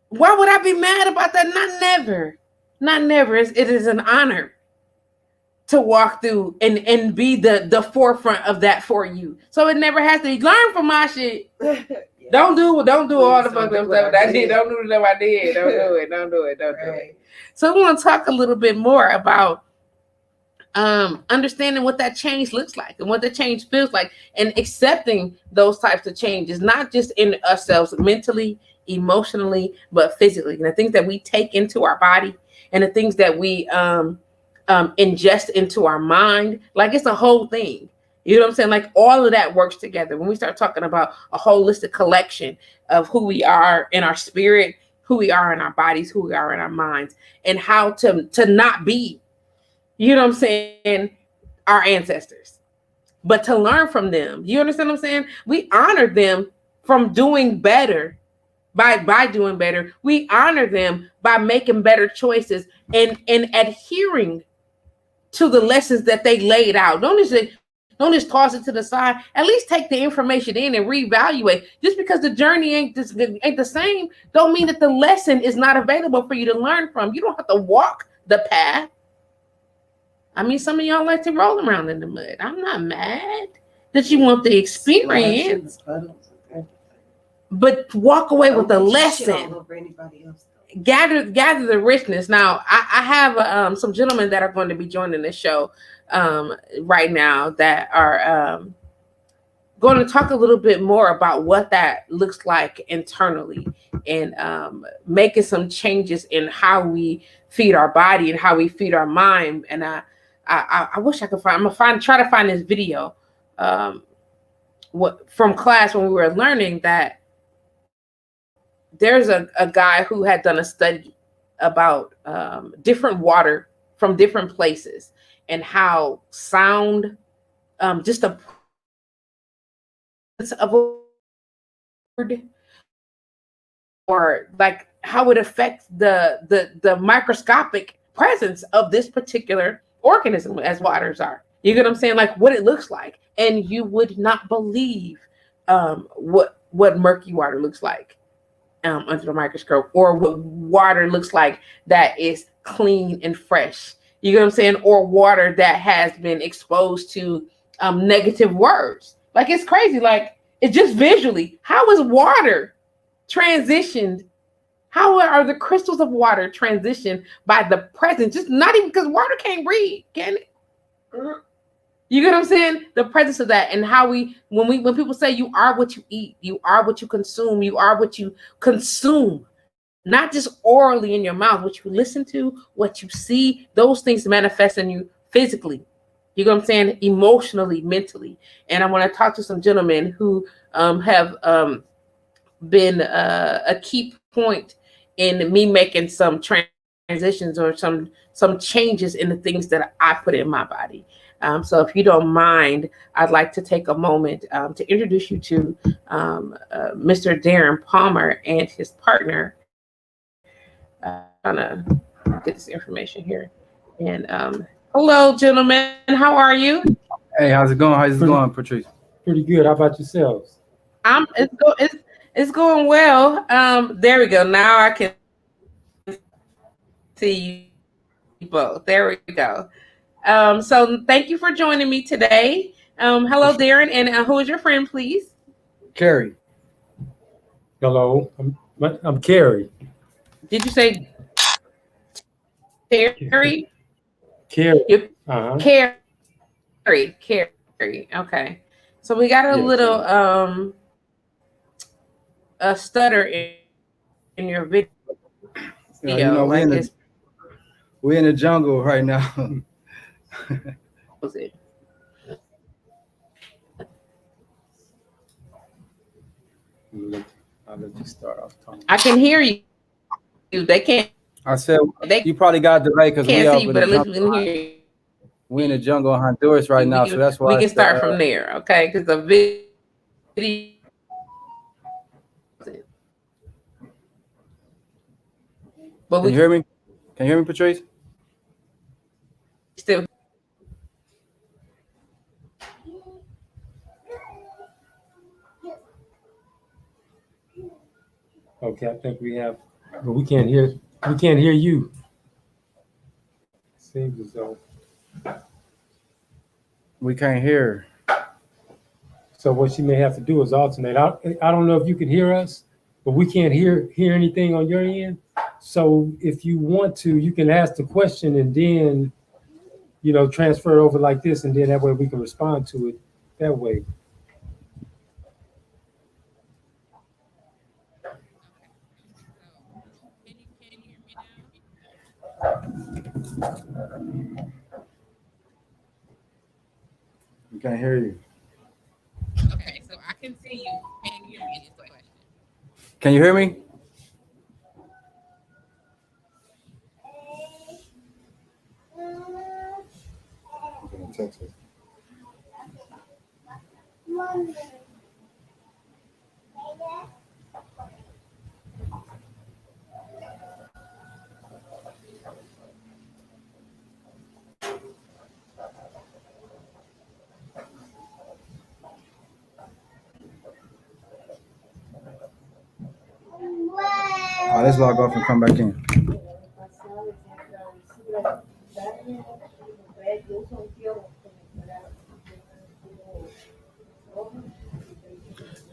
why would I be mad about that? Not never. Not never. It is an honor to walk through and be the forefront of that for you. So it never has to learn from my shit. Yeah. Don't do all the fucked up stuff that I did. Don't do the stuff I did. Don't do it. Don't do it. So we want to talk a little bit more about understanding what that change looks like and what the change feels like, and accepting those types of changes, not just in ourselves mentally, emotionally, but physically. And the things that we take into our body and the things that we ingest into our mind, like it's a whole thing. You know what I'm saying? Like all of that works together when we start talking about a holistic collection of who we are in our spirit, who we are in our bodies, who we are in our minds, and how to not be, you know what I'm saying, our ancestors, but to learn from them. You understand what I'm saying? We honor them from doing better. By doing better, we honor them by making better choices and adhering to the lessons that they laid out. Don't just toss it to the side. At least take the information in and reevaluate. Just because the journey ain't the same, don't mean that the lesson is not available for you to learn from. You don't have to walk the path. I mean, some of y'all like to roll around in the mud. I'm not mad that you want the experience, but walk away with a lesson. Gather the richness. Now, I have some gentlemen that are going to be joining this show right now that are going to talk a little bit more about what that looks like internally and making some changes in how we feed our body and how we feed our mind. And I wish I could find. Try to find this video from class when we were learning that there's a guy who had done a study about different water from different places and how sound, just a of a word, or like how it affects the microscopic presence of this particular organism as waters are. You get what I'm saying? Like what it looks like, and you would not believe what murky water looks like under the microscope, or what water looks like that is clean and fresh. You get what I'm saying? Or water that has been exposed to negative words. Like it's crazy. Like it's just visually. How is water transitioned? How are the crystals of water transitioned by the presence? Just not even, because water can't breathe, can it? You get what I'm saying? The presence of that, and how when people say you are what you eat, you are what you consume, you are what you consume, not just orally in your mouth, what you listen to, what you see, those things manifest in you physically. You know what I'm saying? Emotionally, mentally. And I want to talk to some gentlemen who have been a key point in me making some transitions or some changes in the things that I put in my body. So if you don't mind, I'd like to take a moment to introduce you to Mr. Darren Palmer and his partner. I'm gonna get this information here. And hello, gentlemen. How are you? Hey, how's it going? How's it going, Patrice? Pretty good. How about yourselves? It's going well. There we go. Now I can see you both. There we go. So thank you for joining me today. Hello, Darren, and who is your friend, please? Carrie. Hello, I'm Carrie. Did you say Terry? Carrie. You Uh-huh. Carrie. Okay. So we got a little Yeah, Carrie. a stutter in your video. Like it's You know, we in the jungle right now. was it? I'll let you start off talking. I can hear you. I said They you probably got a delay because can't we see up you, in but the at least jungle. we can hear you. We in the jungle of Honduras right now, so that's We why can it's start from there, okay? Because the video, but Can we you hear me? Can you hear me, Patrice? still. Okay, I think we have, but we can't hear. We can't hear you. Seems as though. We can't hear. So what she may have to do is alternate. I don't know if you can hear us, but we can't hear anything on your end. So if you want to, you can ask the question and then, transfer it over like this, and then that way we can respond to it that way. We can't hear you. Okay, so I can see you. Can you hear me? Is the question. Can you hear me? Texas. Let's log off and come back in.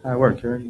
How it work, Carrie?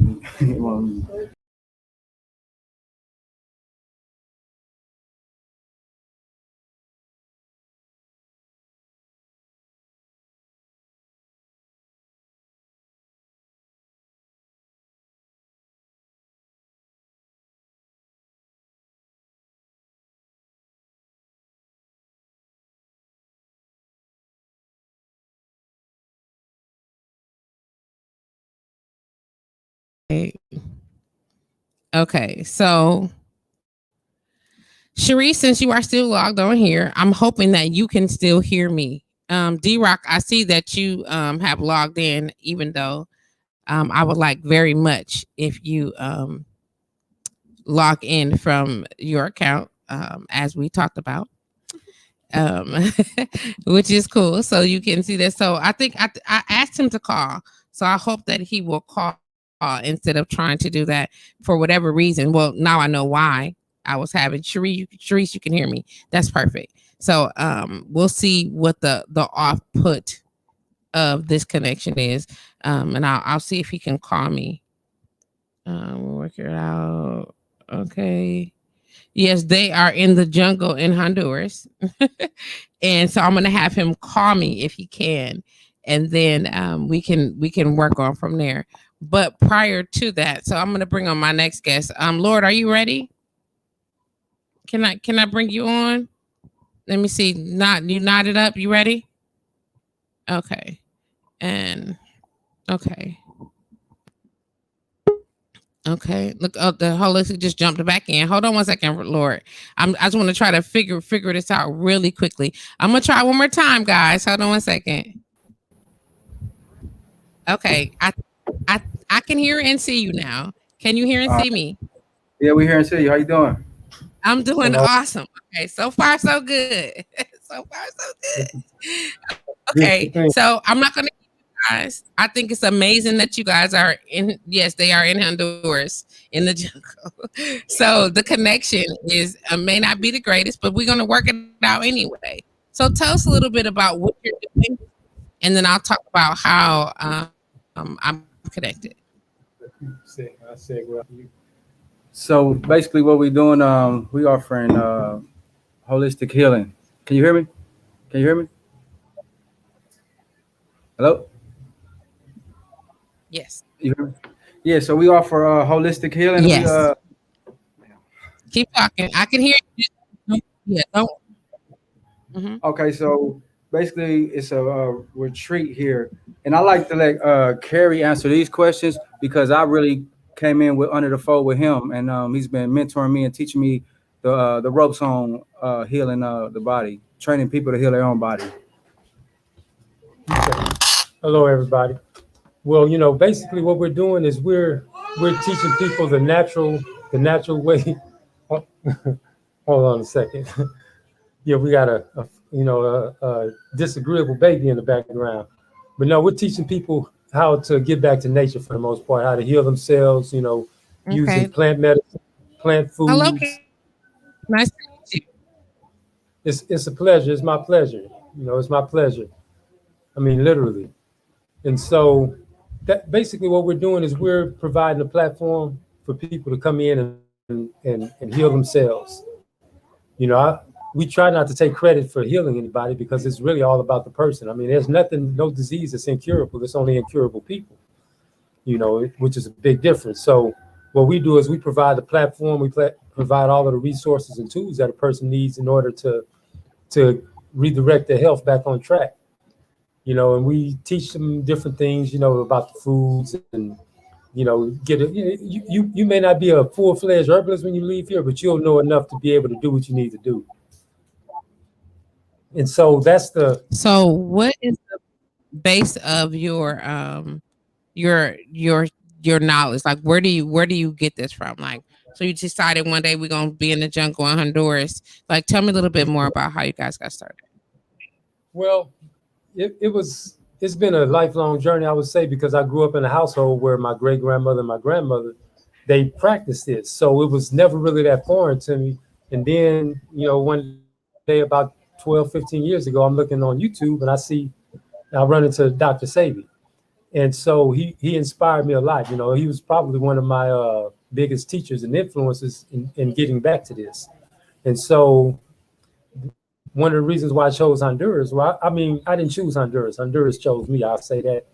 Okay, so Sharice, since you are still logged on here, I'm hoping that you can still hear me. D-Rock, I see that you have logged in, even though I would like very much if you log in from your account, as we talked about, which is cool. So you can see that. So I think I asked him to call. So I hope that he will call instead of trying to do that for whatever reason. Well, now I know why. I was having Sharice, you can hear me. That's perfect. So we'll see what the output of this connection is. And I'll see if he can call me. We'll work it out. Okay. Yes, they are in the jungle in Honduras. And so I'm gonna have him call me if he can. And then we can work on from there. But prior to that, so I'm gonna bring on my next guest. Lord, are you ready? Can I bring you on? Let me see. You nodded up. You ready? Okay. And okay. Okay. Look, the holistic just jumped back in. Hold on one second, Lord. I just want to try to figure this out really quickly. I'm gonna try one more time, guys. Hold on one second. Okay. I can hear and see you now. Can you hear and see me? Yeah, we here and see you. How you doing? I'm doing Hello. awesome. Okay, so far so good. So far so good. Okay, Good. so I'm not gonna keep you guys. I think it's amazing that you guys are in. Yes, they are in Honduras in the jungle. So the connection is may not be the greatest, but we're gonna work it out anyway. So tell us a little bit about what you're doing, and then I'll talk about how I'm connected. So basically, what we're doing, we offering holistic healing. Can you hear me? Can you hear me? Hello? Yes. You hear me? Yeah. So we offer holistic healing. Yes. Keep talking. I can hear you. Yeah. Don't. Okay. So basically, it's a retreat here, and I like to let Carrie answer these questions because I really came in with under the fold with him, and he's been mentoring me and teaching me the ropes on healing the body, training people to heal their own body. Okay. Hello, everybody. Well, basically what we're doing is we're teaching people the natural way. Hold on a second. Yeah, we got a disagreeable baby in the background, but no, we're teaching people how to get back to nature for the most part, how to heal themselves. Using plant medicine, plant foods. Hello. Nice to meet you. It's a pleasure. It's my pleasure. It's my pleasure. I mean, literally. And so that basically what we're doing is we're providing a platform for people to come in and heal themselves. We try not to take credit for healing anybody because it's really all about the person. I mean, there's no disease that's incurable. It's only incurable people, which is a big difference. So what we do is we provide the platform, we provide all of the resources and tools that a person needs in order to redirect their health back on track. And we teach them different things, about the foods and, get it. You may not be a full-fledged herbalist when you leave here, but you'll know enough to be able to do what you need to do. And so that's So what is the base of your knowledge? Like, where do you get this from? Like, so you decided one day we're gonna be in the jungle in Honduras. Like, tell me a little bit more about how you guys got started. Well, it's been a lifelong journey, I would say, because I grew up in a household where my great grandmother and my grandmother, they practiced it. So it was never really that foreign to me. And then, one day about 12, 15 years ago, I'm looking on YouTube and I run into Dr. Sebi. And so he inspired me a lot. He was probably one of my biggest teachers and influences in getting back to this. And so one of the reasons why I chose Honduras, well, I mean, I didn't choose Honduras. Honduras chose me. I'll say that,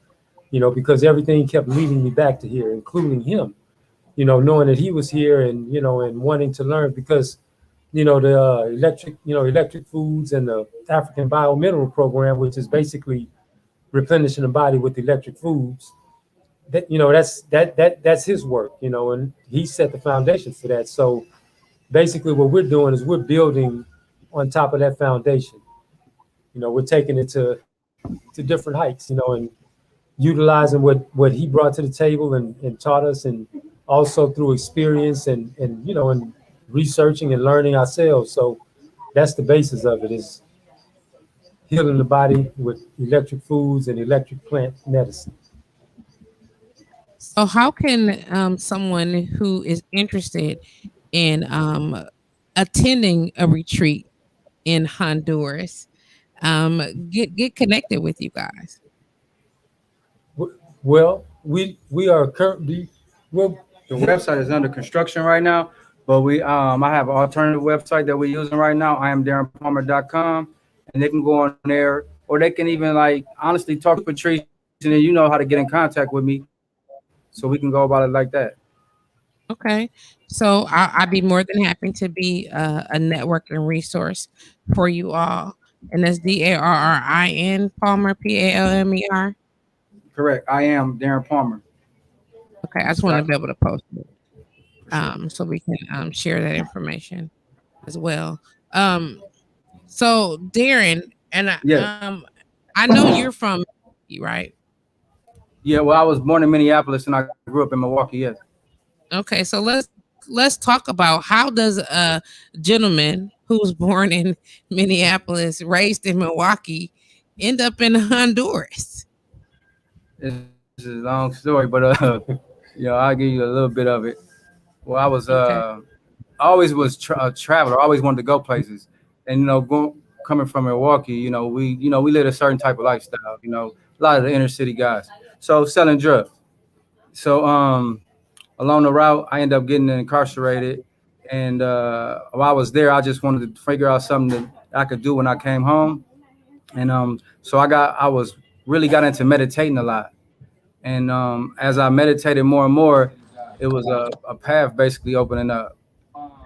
because everything kept leading me back to here, including him, knowing that he was here and, and wanting to learn because, the electric foods and the African Biomineral Program, which is basically replenishing the body with electric foods, that's his work, and he set the foundation for that. So basically what we're doing is we're building on top of that foundation. We're taking it to different heights, and utilizing what he brought to the table and taught us, and also through experience and researching and learning ourselves. So that's the basis of it, is healing the body with electric foods and electric plant medicine. So how can someone who is interested in attending a retreat in Honduras get connected with you guys? Well, we are currently, the website is under construction right now, but I have an alternative website that we're using right now. I am DarrenPalmer.com, and they can go on there, or they can even honestly talk to Patrice, and then how to get in contact with me, so we can go about it like that. Okay, so I'd be more than happy to be a networking resource for you all. And that's DARRIN Palmer, PALMER. Correct. I am Darren Palmer. Okay, I just want to be able to post it, so we can share that information as well. So Darren, and I know you're from, right? Yeah, well, I was born in Minneapolis and I grew up in Milwaukee. Yes. Okay, so let's talk about how does a gentleman who's born in Minneapolis, raised in Milwaukee, end up in Honduras? This is a long story, but I'll give you a little bit of it. Well, Okay. I always was a traveler. I always wanted to go places, and coming from Milwaukee, we live a certain type of lifestyle. A lot of the inner city guys. So selling drugs. So along the route, I ended up getting incarcerated, and while I was there, I just wanted to figure out something that I could do when I came home, and so I was really got into meditating a lot, and as I meditated more and more, it was a path basically opening up.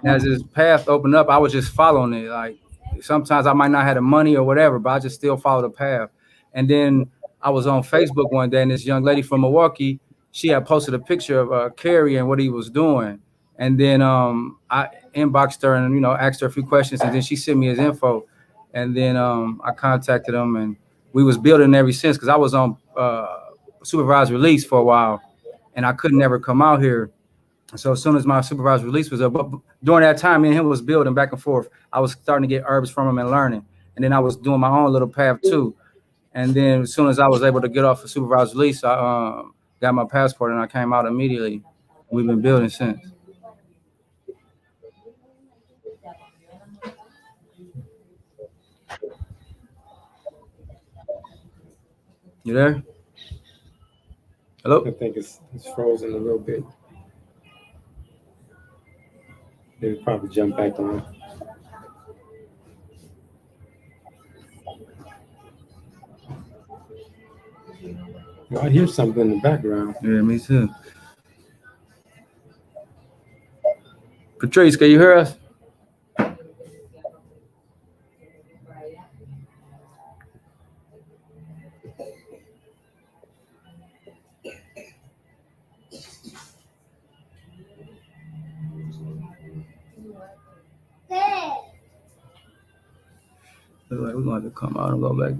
And as this path opened up, I was just following it. Like sometimes I might not have the money or whatever, but I just still follow the path. And then I was on Facebook one day, and this young lady from Milwaukee, she had posted a picture of Carrie and what he was doing. And then I inboxed her and asked her a few questions, and then she sent me his info. And then I contacted him, and we was building ever since because I was on supervised release for a while, and I couldn't ever come out here. So as soon as my supervised release was up, but during that time, me and him was building back and forth. I was starting to get herbs from him and learning. And then I was doing my own little path too. And then as soon as I was able to get off the supervised release, I got my passport and I came out immediately. We've been building since. You there? Hello? I think it's frozen a little bit. It'll probably jump back on. Well, I hear something in the background. Yeah, me too. Patrice, can you hear us? Look like we're going to have to come out and go back.